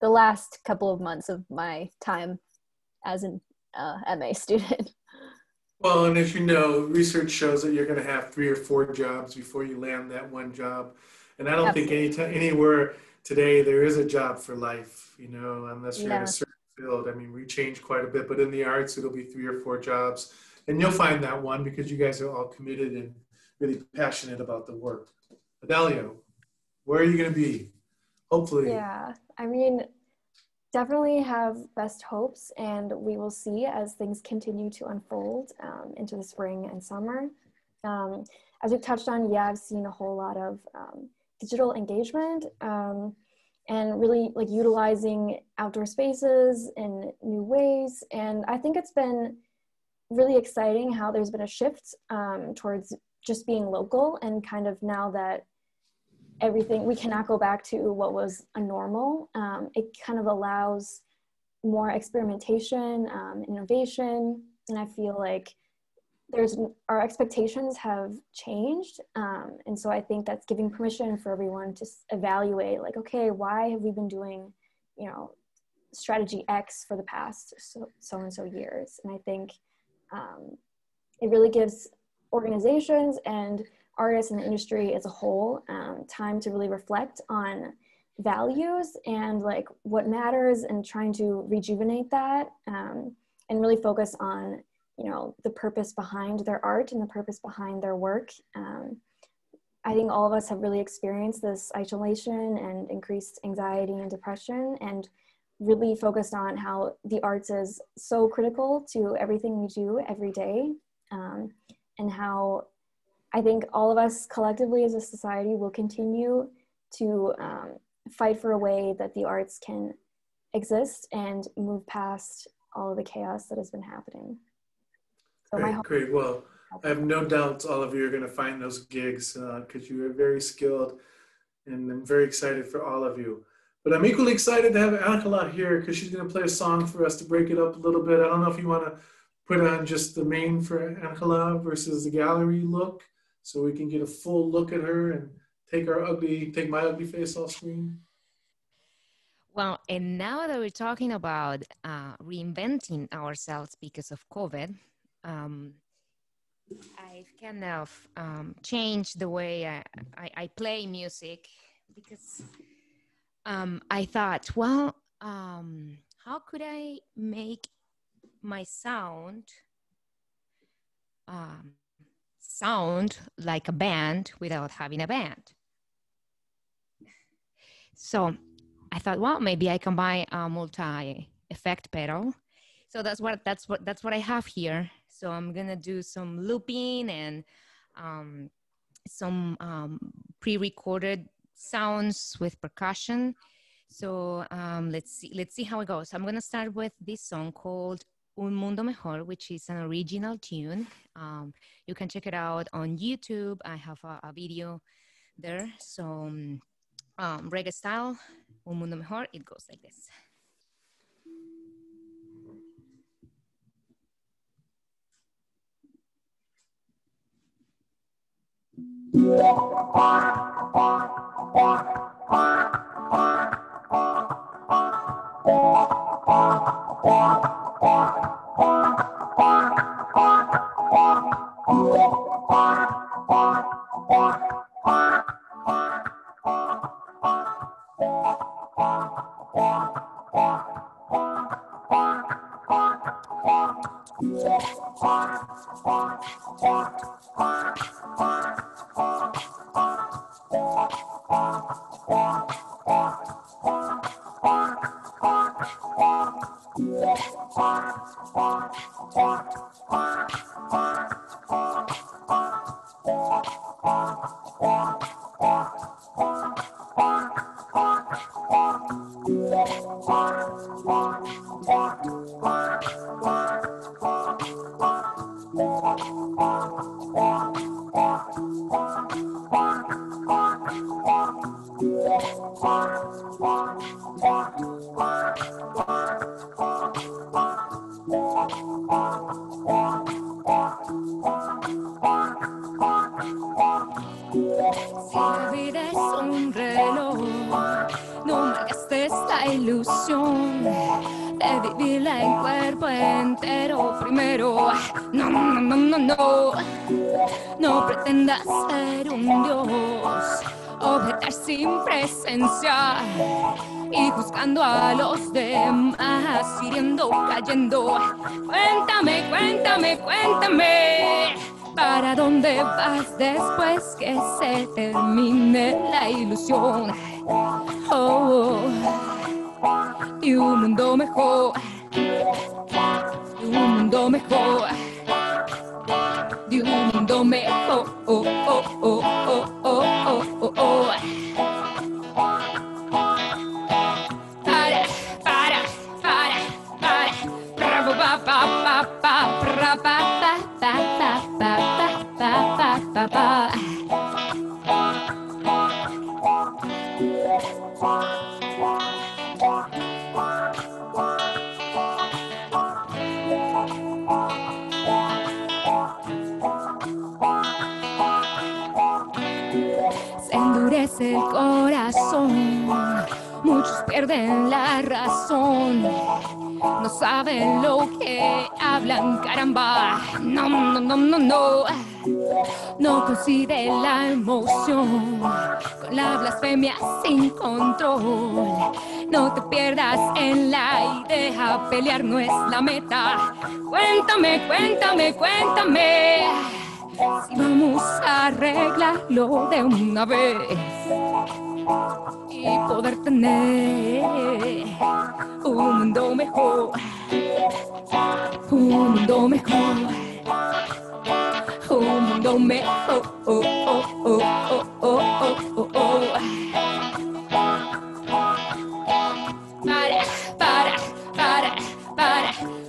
last couple of months of my time as an MA student. Well, and as you know, research shows that you're going to have 3 or 4 jobs before you land that one job. And I don't Absolutely. think anywhere today there is a job for life, unless you're in Yeah. a certain field. I mean, we changed quite a bit, but in the arts, it'll be 3 or 4 jobs. And you'll find that one because you guys are all committed and really passionate about the work. Adalia, where are you going to be? Hopefully. Yeah, I mean, definitely have best hopes, and we will see as things continue to unfold into the spring and summer. As we've touched on, yeah, I've seen a whole lot of digital engagement and really like utilizing outdoor spaces in new ways. And I think it's been really exciting how there's been a shift towards just being local, and kind of now that everything, we cannot go back to what was a normal. It kind of allows more experimentation, innovation, and I feel like our expectations have changed, and so I think that's giving permission for everyone to evaluate, like, okay, why have we been doing, strategy X for the past so and so years? And I think it really gives organizations and artists in the industry as a whole time to really reflect on values and like what matters, and trying to rejuvenate that and really focus on the purpose behind their art and the purpose behind their work. I think all of us have really experienced this isolation and increased anxiety and depression, and really focused on how the arts is so critical to everything we do every day, and how I think all of us collectively as a society will continue to fight for a way that the arts can exist and move past all of the chaos that has been happening. So Great. Well, I have no doubts all of you are going to find those gigs because you are very skilled, and I'm very excited for all of you. But I'm equally excited to have Angela here because she's going to play a song for us to break it up a little bit. I don't know if you want to put on just the main for Angela versus the gallery look, so we can get a full look at her and take my ugly face off screen. Well, and now that we're talking about reinventing ourselves because of COVID, I've kind of changed the way I play music, because I thought, well, how could I make my sound like a band without having a band? So I thought, well, maybe I can buy a multi-effect pedal. So that's what I have here. So I'm gonna do some looping and some pre-recorded sounds with percussion. So let's see how it goes. I'm gonna start with this song called Un Mundo Mejor, which is an original tune. You can check it out on YouTube. I have a video there. So reggae style, Un Mundo Mejor, it goes like this. Si la vida es un reloj, no malgastes la ilusión de vivirla en cuerpo entero. Primero, no, no, no, no, no, no pretendas ser un dios, objetar sin presencia y juzgando a los demás, hiriendo, cayendo. Cuéntame, cuéntame, cuéntame, ¿para dónde vas después que se termine la ilusión? Oh, y un mundo mejor, y un mundo mejor, y un mundo mejor. Oh, oh, oh, oh, oh, oh, oh, oh. Se endurece el corazón, muchos pierden la razón, no saben lo que hablan, caramba. No, no, no, no, no, no coincide la emoción con la blasfemia sin control. No te pierdas en la idea, pelear no es la meta. Cuéntame, cuéntame, cuéntame, si vamos a arreglarlo de una vez y poder tener un mundo mejor, un mundo mejor, un mundo mejor. Oh, oh, oh, oh, oh, oh, oh, oh.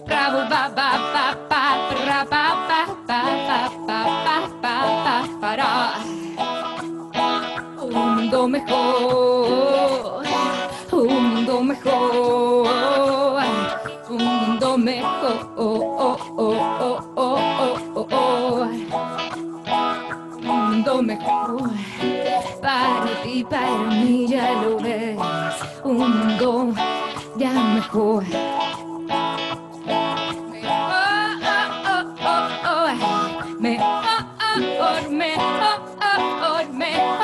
Bravo, ba, ba, ba, ba, ba, ba, ba, ba, ba, ba, para un mundo mejor, un mundo mejor, un mundo mejor. Oh, oh, oh, oh, oh, oh, oh. Un mundo mejor para ti, para mí, ya lo ves. Un mundo ya mejor. Mejor, mejor, mejor.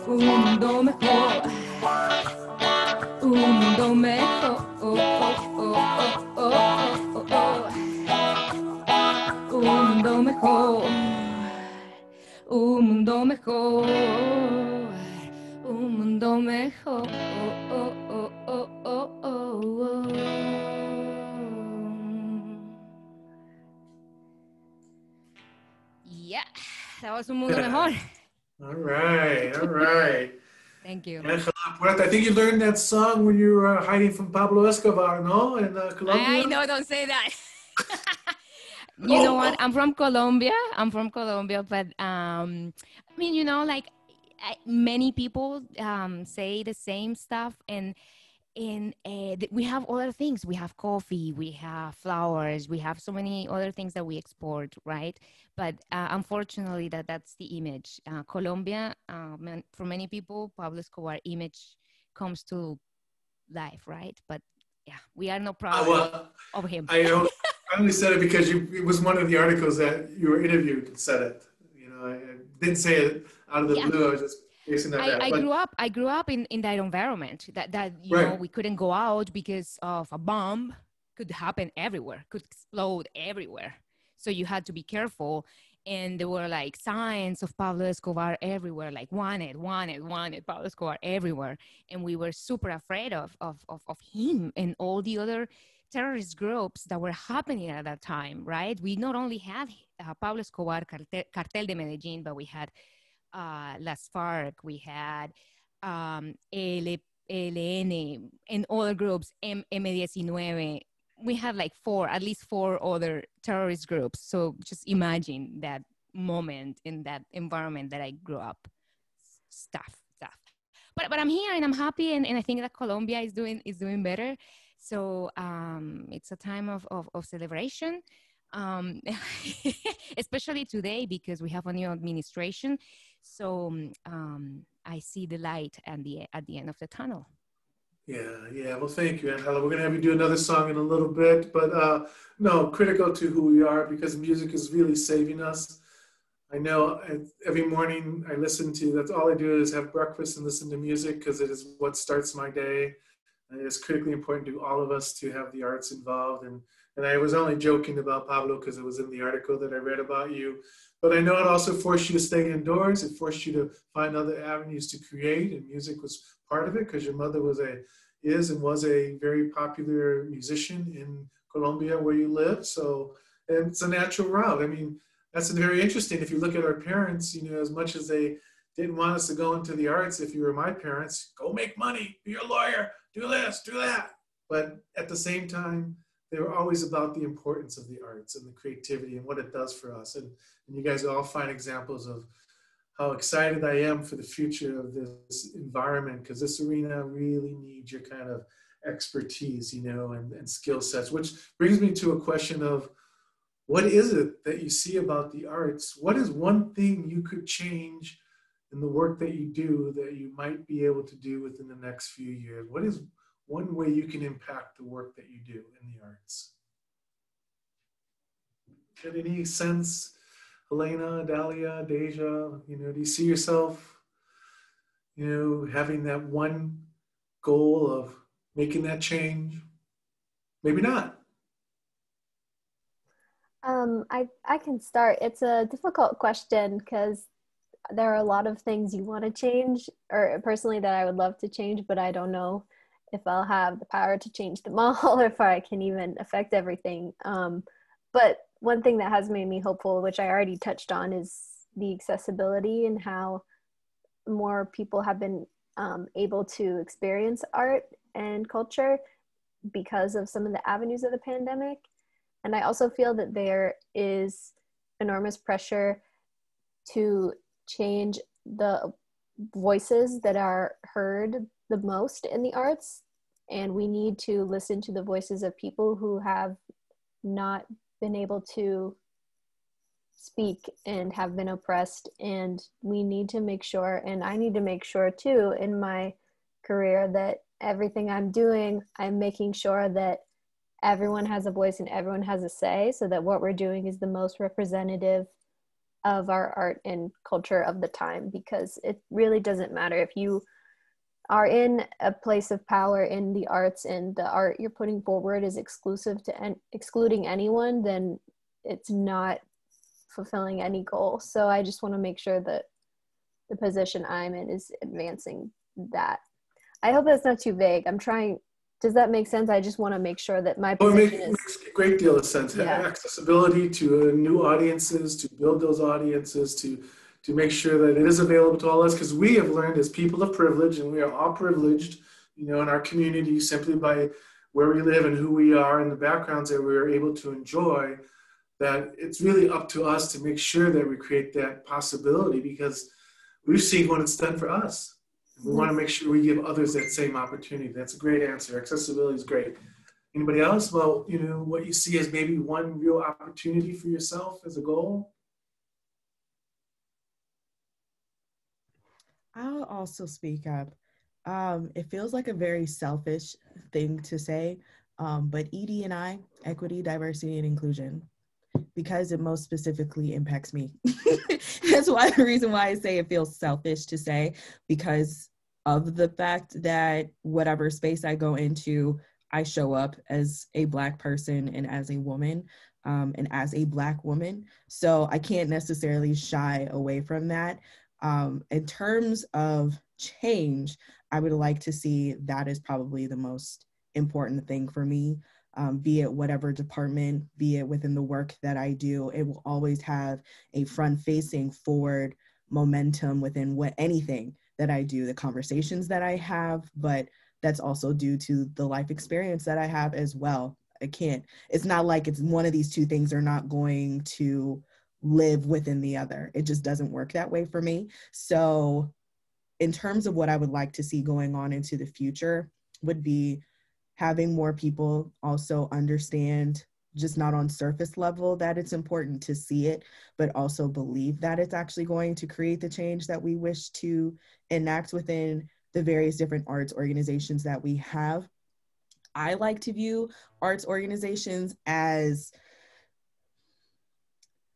Un mundo mejor, un mundo mejor, un mundo mejor, un mundo mejor, un mundo mejor. Yeah, that was un mundo mejor. All right, all right. Thank you. Angela, Well, I think you learned that song when you were hiding from Pablo Escobar, no? In Colombia? I know, don't say that. You know what? I'm from Colombia. But I mean, like many people say the same stuff, and we have other things. We have coffee, we have flowers, we have so many other things that we export, right? But unfortunately, that's the image. Colombia, for many people, Pablo Escobar image comes to life, right? But yeah, we are not proud of him. I only said it because it was one of the articles that you were interviewed and said it. I didn't say it out of the blue. I was just basing that. I grew up in that environment that right. We couldn't go out because of a bomb could happen everywhere, could explode everywhere. So you had to be careful. And there were like signs of Pablo Escobar everywhere, like wanted, Pablo Escobar everywhere. And we were super afraid of him and all the other terrorist groups that were happening at that time, right? We not only had Pablo Escobar, Cartel de Medellín, but we had Las FARC, we had ELN and other groups, M19. We had like at least four other terrorist groups. So just imagine that moment in that environment that I grew up. Stuff. But I'm here and I'm happy, and I think that Colombia is doing better. So it's a time of celebration, especially today because we have a new administration. So I see the light at the end of the tunnel. Yeah. Well, thank you, Angela. We're going to have you do another song in a little bit, but no, critical to who we are because music is really saving us. I know every morning that's all I do is have breakfast and listen to music because it is what starts my day. And it's critically important to all of us to have the arts involved. And I was only joking about Pablo because it was in the article that I read about you. But I know it also forced you to stay indoors. It forced you to find other avenues to create, and music was part of it because your mother was a very popular musician in Colombia where you live. So and it's a natural route. I mean, that's very interesting. If you look at our parents, as much as they didn't want us to go into the arts, if you were my parents, go make money, be a lawyer, do this, do that. But at the same time, they were always about the importance of the arts and the creativity and what it does for us. And you guys all find examples of how excited I am for the future of this environment, because this arena really needs your kind of expertise, and skill sets, which brings me to a question of what is it that you see about the arts? What is one thing you could change in the work that you do that you might be able to do within the next few years? What is one way you can impact the work that you do in the arts? Get any sense, Elena, Dalia, Deja, do you see yourself, having that one goal of making that change? Maybe not. I can start. It's a difficult question because there are a lot of things you want to change, or personally that I would love to change, but I don't know if I'll have the power to change them all or if I can even affect everything. But one thing that has made me hopeful, which I already touched on, is the accessibility and how more people have been able to experience art and culture because of some of the avenues of the pandemic. And I also feel that there is enormous pressure to change the voices that are heard the most in the arts. And we need to listen to the voices of people who have not been able to speak and have been oppressed. And we need to make sure, and I need to make sure too in my career, that everything I'm doing, I'm making sure that everyone has a voice and everyone has a say, so that what we're doing is the most representative of our art and culture of the time. Because it really doesn't matter if you are in a place of power in the arts and the art you're putting forward is exclusive to excluding anyone, then it's not fulfilling any goal. So I just want to make sure that the position I'm in is advancing that. I hope that's not too vague. I'm trying. Does that make sense? I just want to make sure that my position it makes a great deal of sense. Yeah. Accessibility to new audiences, to build those audiences, to to make sure that it is available to all of us, because we have learned as people of privilege, and we are all privileged, you know, in our community simply by where we live and who we are and the backgrounds that we're able to enjoy, that it's really up to us to make sure that we create that possibility, because we've seen what it's done for us. We want to make sure we give others that same opportunity. That's a great answer. Accessibility is great. Anybody else? Well, you know, what you see as maybe one real opportunity for yourself as a goal? I'll also speak up. It feels like a very selfish thing to say, but ED&I, equity, diversity, and inclusion, because it most specifically impacts me. That's why the reason why I say it feels selfish to say, because of the fact that whatever space I go into, I show up as a Black person and as a woman, and as a Black woman. So I can't necessarily shy away from that. In terms of change, I would like to see that is probably the most important thing for me. Be it whatever department, be it within the work that I do, it will always have a front-facing forward momentum within anything that I do, the conversations that I have, but that's also due to the life experience that I have as well. It's not like it's one of these two things are not going to live within the other. It just doesn't work that way for me. So in terms of what I would like to see going on into the future would be having more people also understand, just not on surface level, that it's important to see it, but also believe that it's actually going to create the change that we wish to enact within the various different arts organizations that we have. I like to view arts organizations as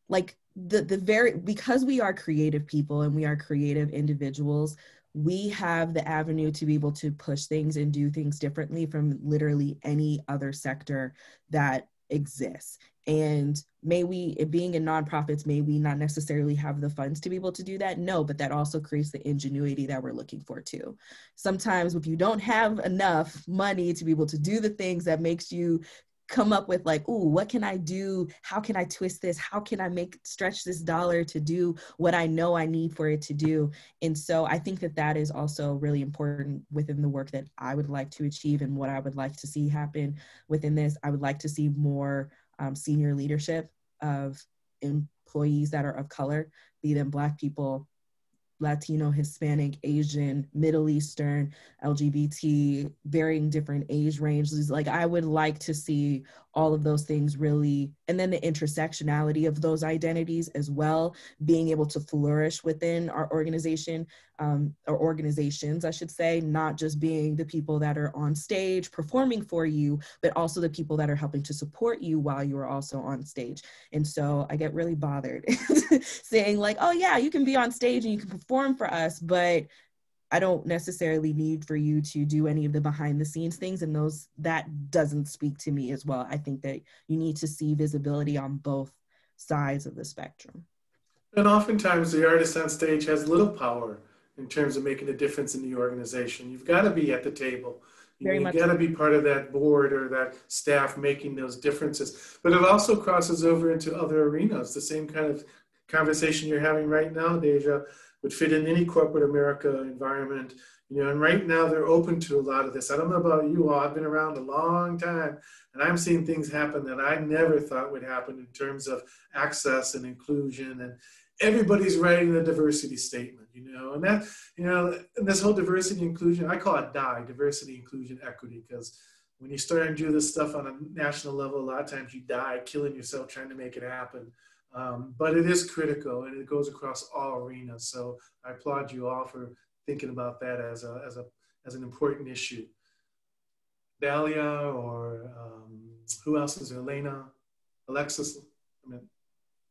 like because we are creative people and we are creative individuals, we have the avenue to be able to push things and do things differently from literally any other sector that exists. And being in nonprofits, may we not necessarily have the funds to be able to do that? No, but that also creates the ingenuity that we're looking for too. Sometimes if you don't have enough money to be able to do the things that makes you come up with like, ooh, what can I do? How can I twist this? How can I stretch this dollar to do what I know I need for it to do? And so I think that is also really important within the work that I would like to achieve and what I would like to see happen within this. I would like to see more senior leadership of employees that are of color, be them Black people, Latino, Hispanic, Asian, Middle Eastern, LGBT, varying different age ranges. Like I would like to see all of those things really, and then the intersectionality of those identities as well, being able to flourish within our organization, or organizations, I should say, not just being the people that are on stage performing for you, but also the people that are helping to support you while you are also on stage. And so I get really bothered saying like, oh yeah, you can be on stage and you can perform for us, but I don't necessarily need for you to do any of the behind the scenes things, and that doesn't speak to me as well. I think that you need to see visibility on both sides of the spectrum. And oftentimes the artist on stage has little power in terms of making a difference in the organization. You've got to be at the table. You've got to be part of that board or that staff making those differences. But it also crosses over into other arenas. The same kind of conversation you're having right now, Deja, would fit in any corporate America environment, you know, and right now they're open to a lot of this. I don't know about you all, I've been around a long time and I'm seeing things happen that I never thought would happen in terms of access and inclusion, and everybody's writing a diversity statement, you know, and that, you know, and this whole diversity inclusion, I call it DIE, diversity, inclusion, equity, because when you start and do this stuff on a national level, a lot of times you die killing yourself trying to make it happen. But it is critical and it goes across all arenas. So I applaud you all for thinking about that as an important issue. Dahlia or who else is there? Elena, Alexis?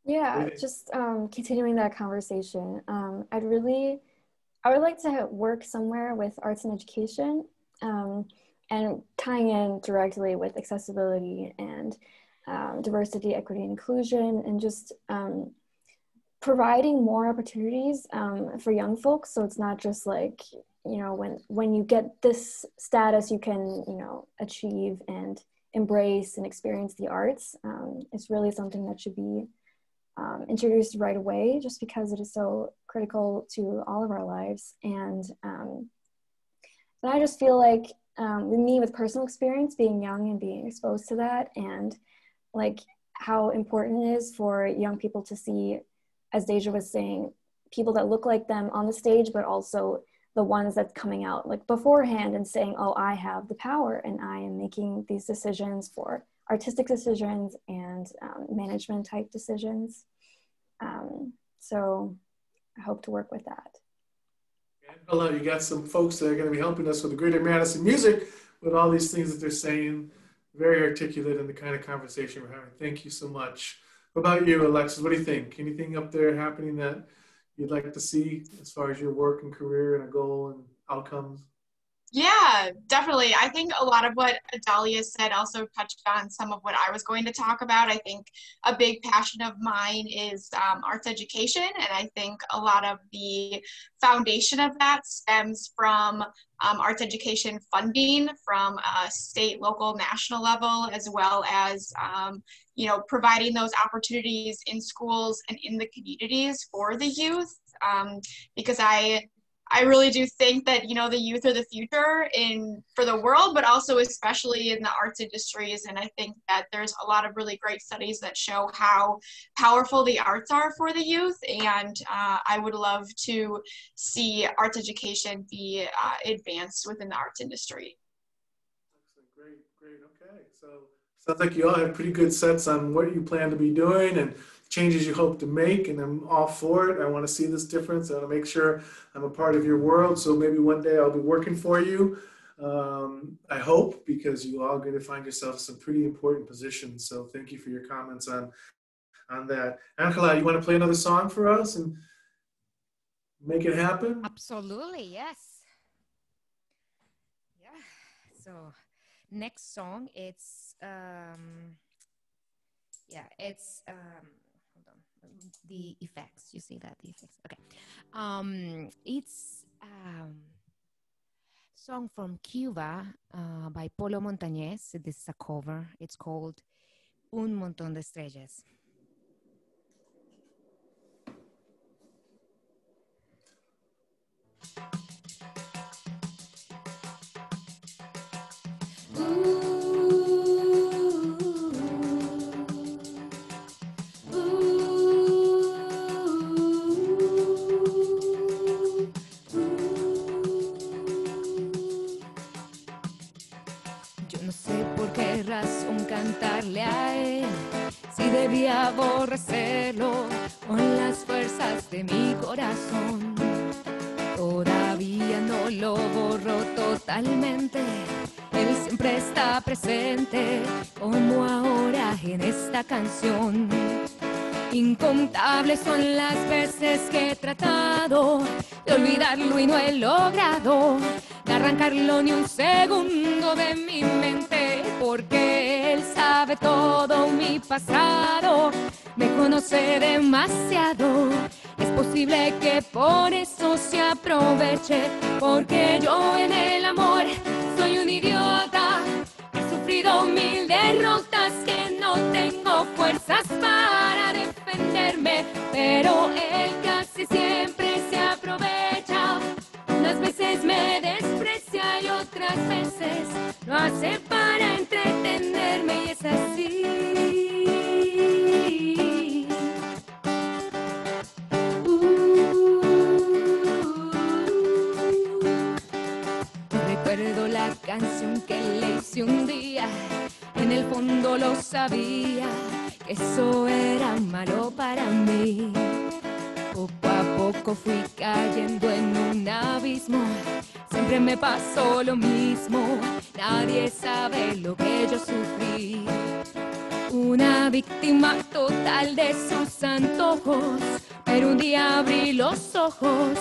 Yeah, just continuing that conversation. I would like to work somewhere with arts and education, and tying in directly with accessibility and diversity, equity, and inclusion, and just providing more opportunities for young folks. So it's not just like, you know, when you get this status, you can, you know, achieve and embrace and experience the arts. It's really something that should be introduced right away, just because it is so critical to all of our lives. And I just feel like with me, with personal experience, being young and being exposed to that, and like how important it is for young people to see, as Deja was saying, people that look like them on the stage, but also the ones that's coming out like beforehand and saying, oh, I have the power and I am making these decisions for artistic decisions and management type decisions. So I hope to work with that. Hello, you got some folks that are going to be helping us with the Greater Madison music with all these things that they're saying. Very articulate in the kind of conversation we're having. Thank you so much. What about you, Alexis? What do you think? Anything up there happening that you'd like to see as far as your work and career and a goal and outcomes? Yeah, definitely. I think a lot of what Adalia said also touched on some of what I was going to talk about. I think a big passion of mine is arts education, and I think a lot of the foundation of that stems from arts education funding from a state, local, national level, as well as you know, providing those opportunities in schools and in the communities for the youth, because I really do think that, you know, the youth are the future for the world, but also especially in the arts industries. And I think that there's a lot of really great studies that show how powerful the arts are for the youth. And I would love to see arts education be advanced within the arts industry. Excellent. Great. Okay. So sounds like you all have pretty good sets on what you plan to be doing and changes you hope to make, and I'm all for it. I want to see this difference. I want to make sure I'm a part of your world. So maybe one day I'll be working for you. I hope, because you all are going to find yourself in some pretty important positions. So thank you for your comments on that. Angela, you want to play another song for us and make it happen? Absolutely, yes. Yeah. So next song, it's the effects. You see that, the effects? Okay. It's song from Cuba by Polo Montañez. This is a cover. It's called Un Montón de Estrellas. Cantarle a él, si debía aborrecerlo con las fuerzas de mi corazón. Todavía no lo borro totalmente, él siempre está presente, como ahora en esta canción. Incontables son las veces que he tratado de olvidarlo y no he logrado de arrancarlo ni un segundo de mi mente, porque él sabe todo mi pasado, me conoce demasiado. Es posible que por eso se aproveche, porque yo en el amor soy un idiota, he sufrido 1000 derrotas, que no tengo fuerzas para defenderme, pero él casi siempre se aprovecha. Unas veces me desprecia y otras veces lo hace para entretenerme, y es así. Recuerdo la canción que le hice un día, en el fondo lo sabía, que eso era malo para mí. Poco a poco fui cayendo en un abismo, siempre me pasó lo mismo, nadie sabe lo que yo sufrí. Una víctima total de sus antojos, pero un día abrí los ojos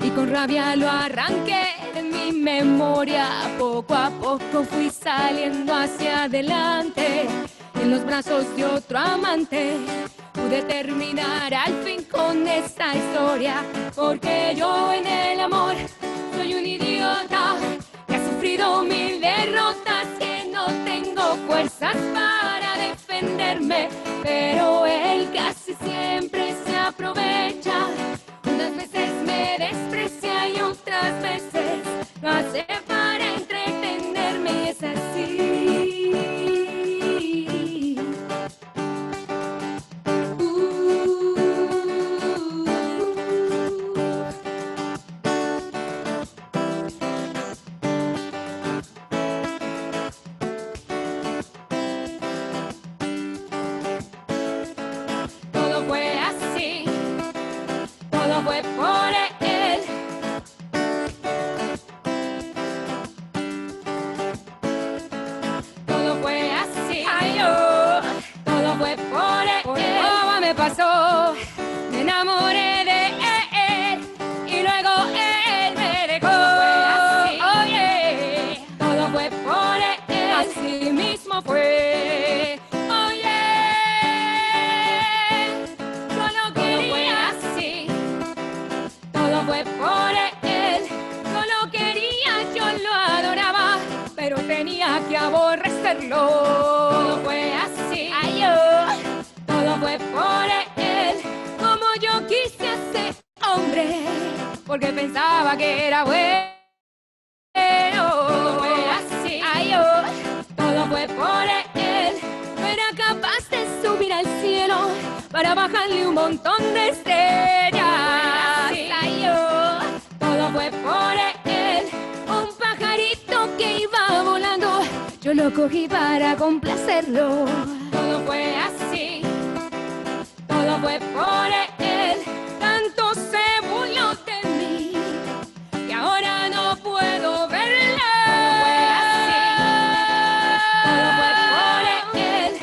y con rabia lo arranqué de mi memoria. Poco a poco fui saliendo hacia adelante, en los brazos de otro amante. Pude terminar al fin con esta historia, porque yo en el amor soy un idiota, que ha sufrido 1000 derrotas, que no tengo fuerzas para defenderme, pero él casi siempre se aprovecha. Unas veces todo fue por él. Todo fue así, ay, oh, todo fue por él. Todo me pasó, me enamoré de él y luego él me dejó. Oye, todo fue por él, así mismo fue. Oye, yo lo quería así, todo fue por él. Yo lo quería, yo lo adoraba, pero tenía que aborrecerlo. Todo fue así, ay, oh, todo fue por él. Como yo quise a ese hombre, porque pensaba que era bueno. Todo fue así, ay, oh, todo fue por él. No era capaz de subir al cielo para bajarle un montón de estrellas. Ay, oh, todo fue por él. Un pajarito que iba volando, yo lo cogí para complacerlo. Todo fue así, todo fue por él. Tanto se burló de mí que ahora no puedo verla. Todo fue por él.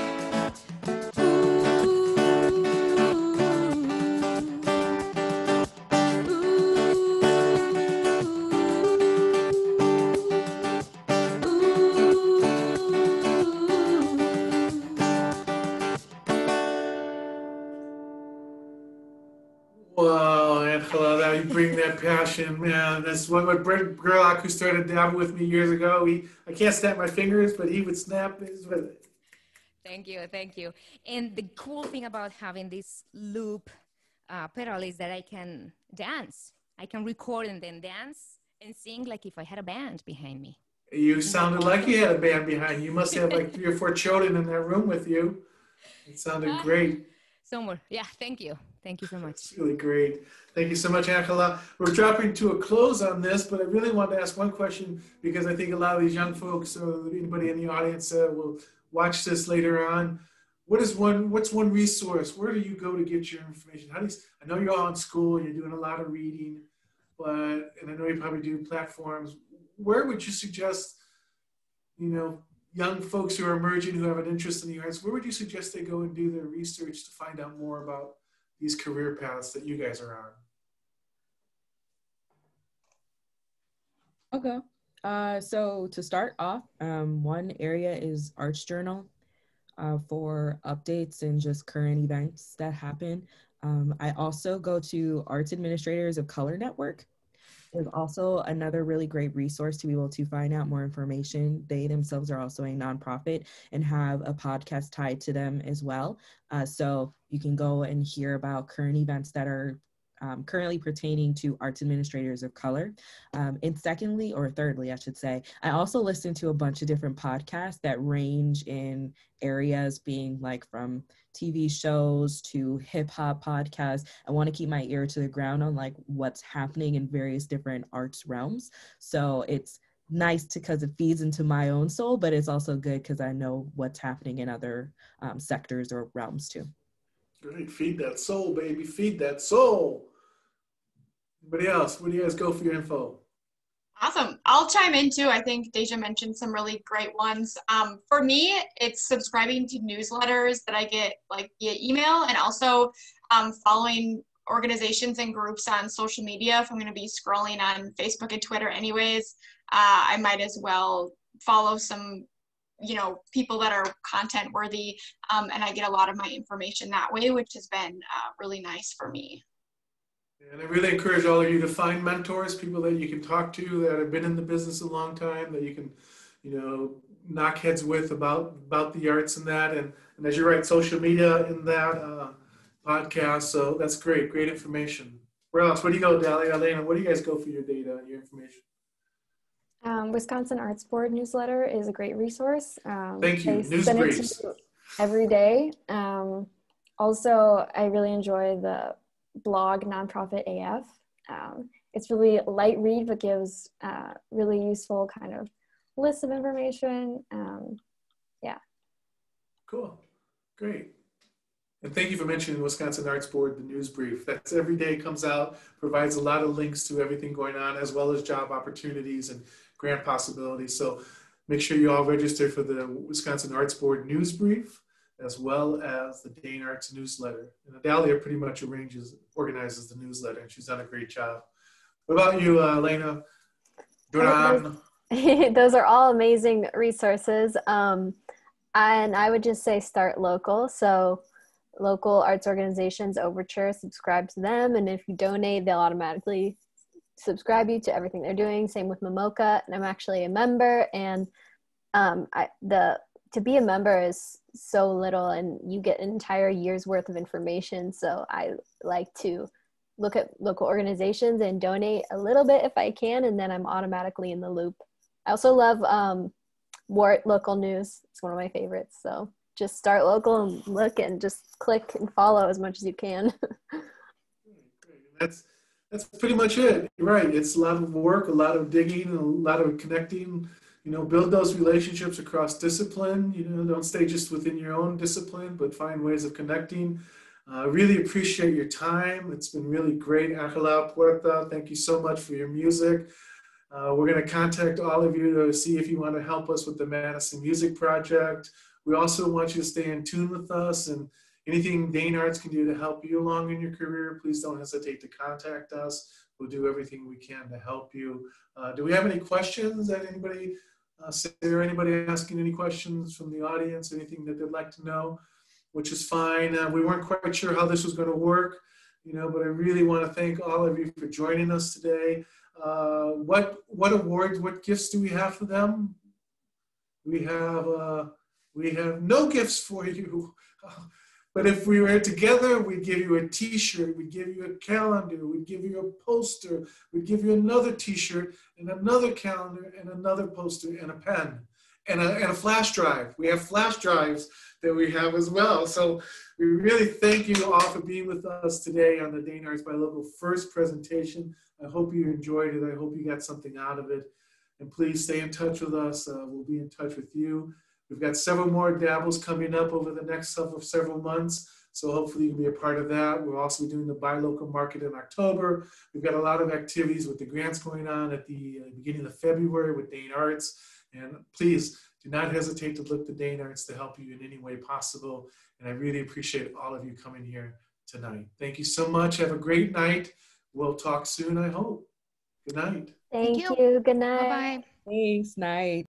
Wow, Angela, that you bring that passion, man. That's what Brett Gerlach, who started DABL with me years ago, I can't snap my fingers, but he would snap his with it. Thank you, thank you. And the cool thing about having this loop pedal is that I can dance. I can record and then dance and sing like if I had a band behind me. You sounded like you had a band behind you. You must have like 3 or 4 children in that room with you. It sounded great. Somewhere, yeah, thank you. Thank you so much. It's really great. Thank you so much, Angela. We're dropping to a close on this, but I really want to ask one question because I think a lot of these young folks or anybody in the audience will watch this later on. What's one resource? Where do you go to get your information? I know you're all in school, you're doing a lot of reading, and I know you probably do platforms. Where would you suggest, young folks who are emerging, who have an interest in the arts, where would you suggest they go and do their research to find out more about these career paths that you guys are on? Okay. So to start off, one area is Arts Journal for updates and just current events that happen. I also go to Arts Administrators of Color Network. There's also another really great resource to be able to find out more information. They themselves are also a nonprofit and have a podcast tied to them as well. So you can go and hear about current events that are currently pertaining to arts administrators of color. And secondly, or thirdly, I should say, I also listen to a bunch of different podcasts that range in areas being like from TV shows to hip hop podcasts. I want to keep my ear to the ground on like what's happening in various different arts realms. So it's nice because it feeds into my own soul, but it's also good because I know what's happening in other sectors or realms too. Great, feed that soul, baby, feed that soul. Anybody else? Where do you guys go for your info? Awesome. I'll chime in too. I think Deja mentioned some really great ones. For me, it's subscribing to newsletters that I get like via email, and also following organizations and groups on social media. If I'm going to be scrolling on Facebook and Twitter anyways, I might as well follow some people that are content worthy, and I get a lot of my information that way, which has been really nice for me. And I really encourage all of you to find mentors, people that you can talk to that have been in the business a long time, that you can, knock heads with about the arts and that. And as you're right, social media in that podcast. So that's great information. Where else? Where do you go, Dalia, Elena? Where do you guys go for your data and your information? Wisconsin Arts Board newsletter is a great resource. Thank you. They send it to you every day. Also, I really enjoy the blog Nonprofit AF. It's really light read, but gives really useful kind of list of information. Yeah. Cool. Great. And thank you for mentioning Wisconsin Arts Board, the news brief. That's every day comes out, provides a lot of links to everything going on, as well as job opportunities and grant possibilities. So make sure you all register for the Wisconsin Arts Board news brief, as well as the Dane Arts newsletter. And Adalia pretty much organizes the newsletter, and she's done a great job. What about you, Elena? Those are all amazing resources. And I would just say start local. So local arts organizations, Overture, subscribe to them. And if you donate, they'll automatically subscribe you to everything they're doing. Same with Momoka. And I'm actually a member. And to be a member is so little, and you get an entire year's worth of information. So I like to look at local organizations and donate a little bit if I can, and then I'm automatically in the loop. I also love WART local news. It's one of my favorites. So just start local and look and just click and follow as much as you can. That's pretty much it. You're right. It's a lot of work, a lot of digging, a lot of connecting. You know, build those relationships across discipline. You know, don't stay just within your own discipline, but find ways of connecting. Really appreciate your time. It's been really great. Angela Puerta, thank you so much for your music. We're going to contact all of you to see if you want to help us with the Madison Music Project. We also want you to stay in tune with us, and anything Dane Arts can do to help you along in your career, please don't hesitate to contact us. We'll do everything we can to help you. Do we have any questions that anybody, Sarah, anybody asking any questions from the audience, anything that they'd like to know? Which is fine. We weren't quite sure how this was going to work, you know, but I really want to thank all of you for joining us today. What awards, what gifts do we have for them? We have no gifts for you. But if we were together, we'd give you a t-shirt, we'd give you a calendar, we'd give you a poster, we'd give you another t-shirt and another calendar and another poster and a pen and a flash drive. We have flash drives that we have as well. So we really thank you all for being with us today on the Dane Arts Buy Local first presentation. I hope you enjoyed it. I hope you got something out of it. And please stay in touch with us. We'll be in touch with you. We've got several more DABLs coming up over the next several months. So hopefully you can be a part of that. We'll also be doing the Buy Local Market in October. We've got a lot of activities with the grants going on at the beginning of February with Dane Arts. And please do not hesitate to look to Dane Arts to help you in any way possible. And I really appreciate all of you coming here tonight. Thank you so much. Have a great night. We'll talk soon, I hope. Good night. Thank you. Good night. Bye-bye. Thanks, night.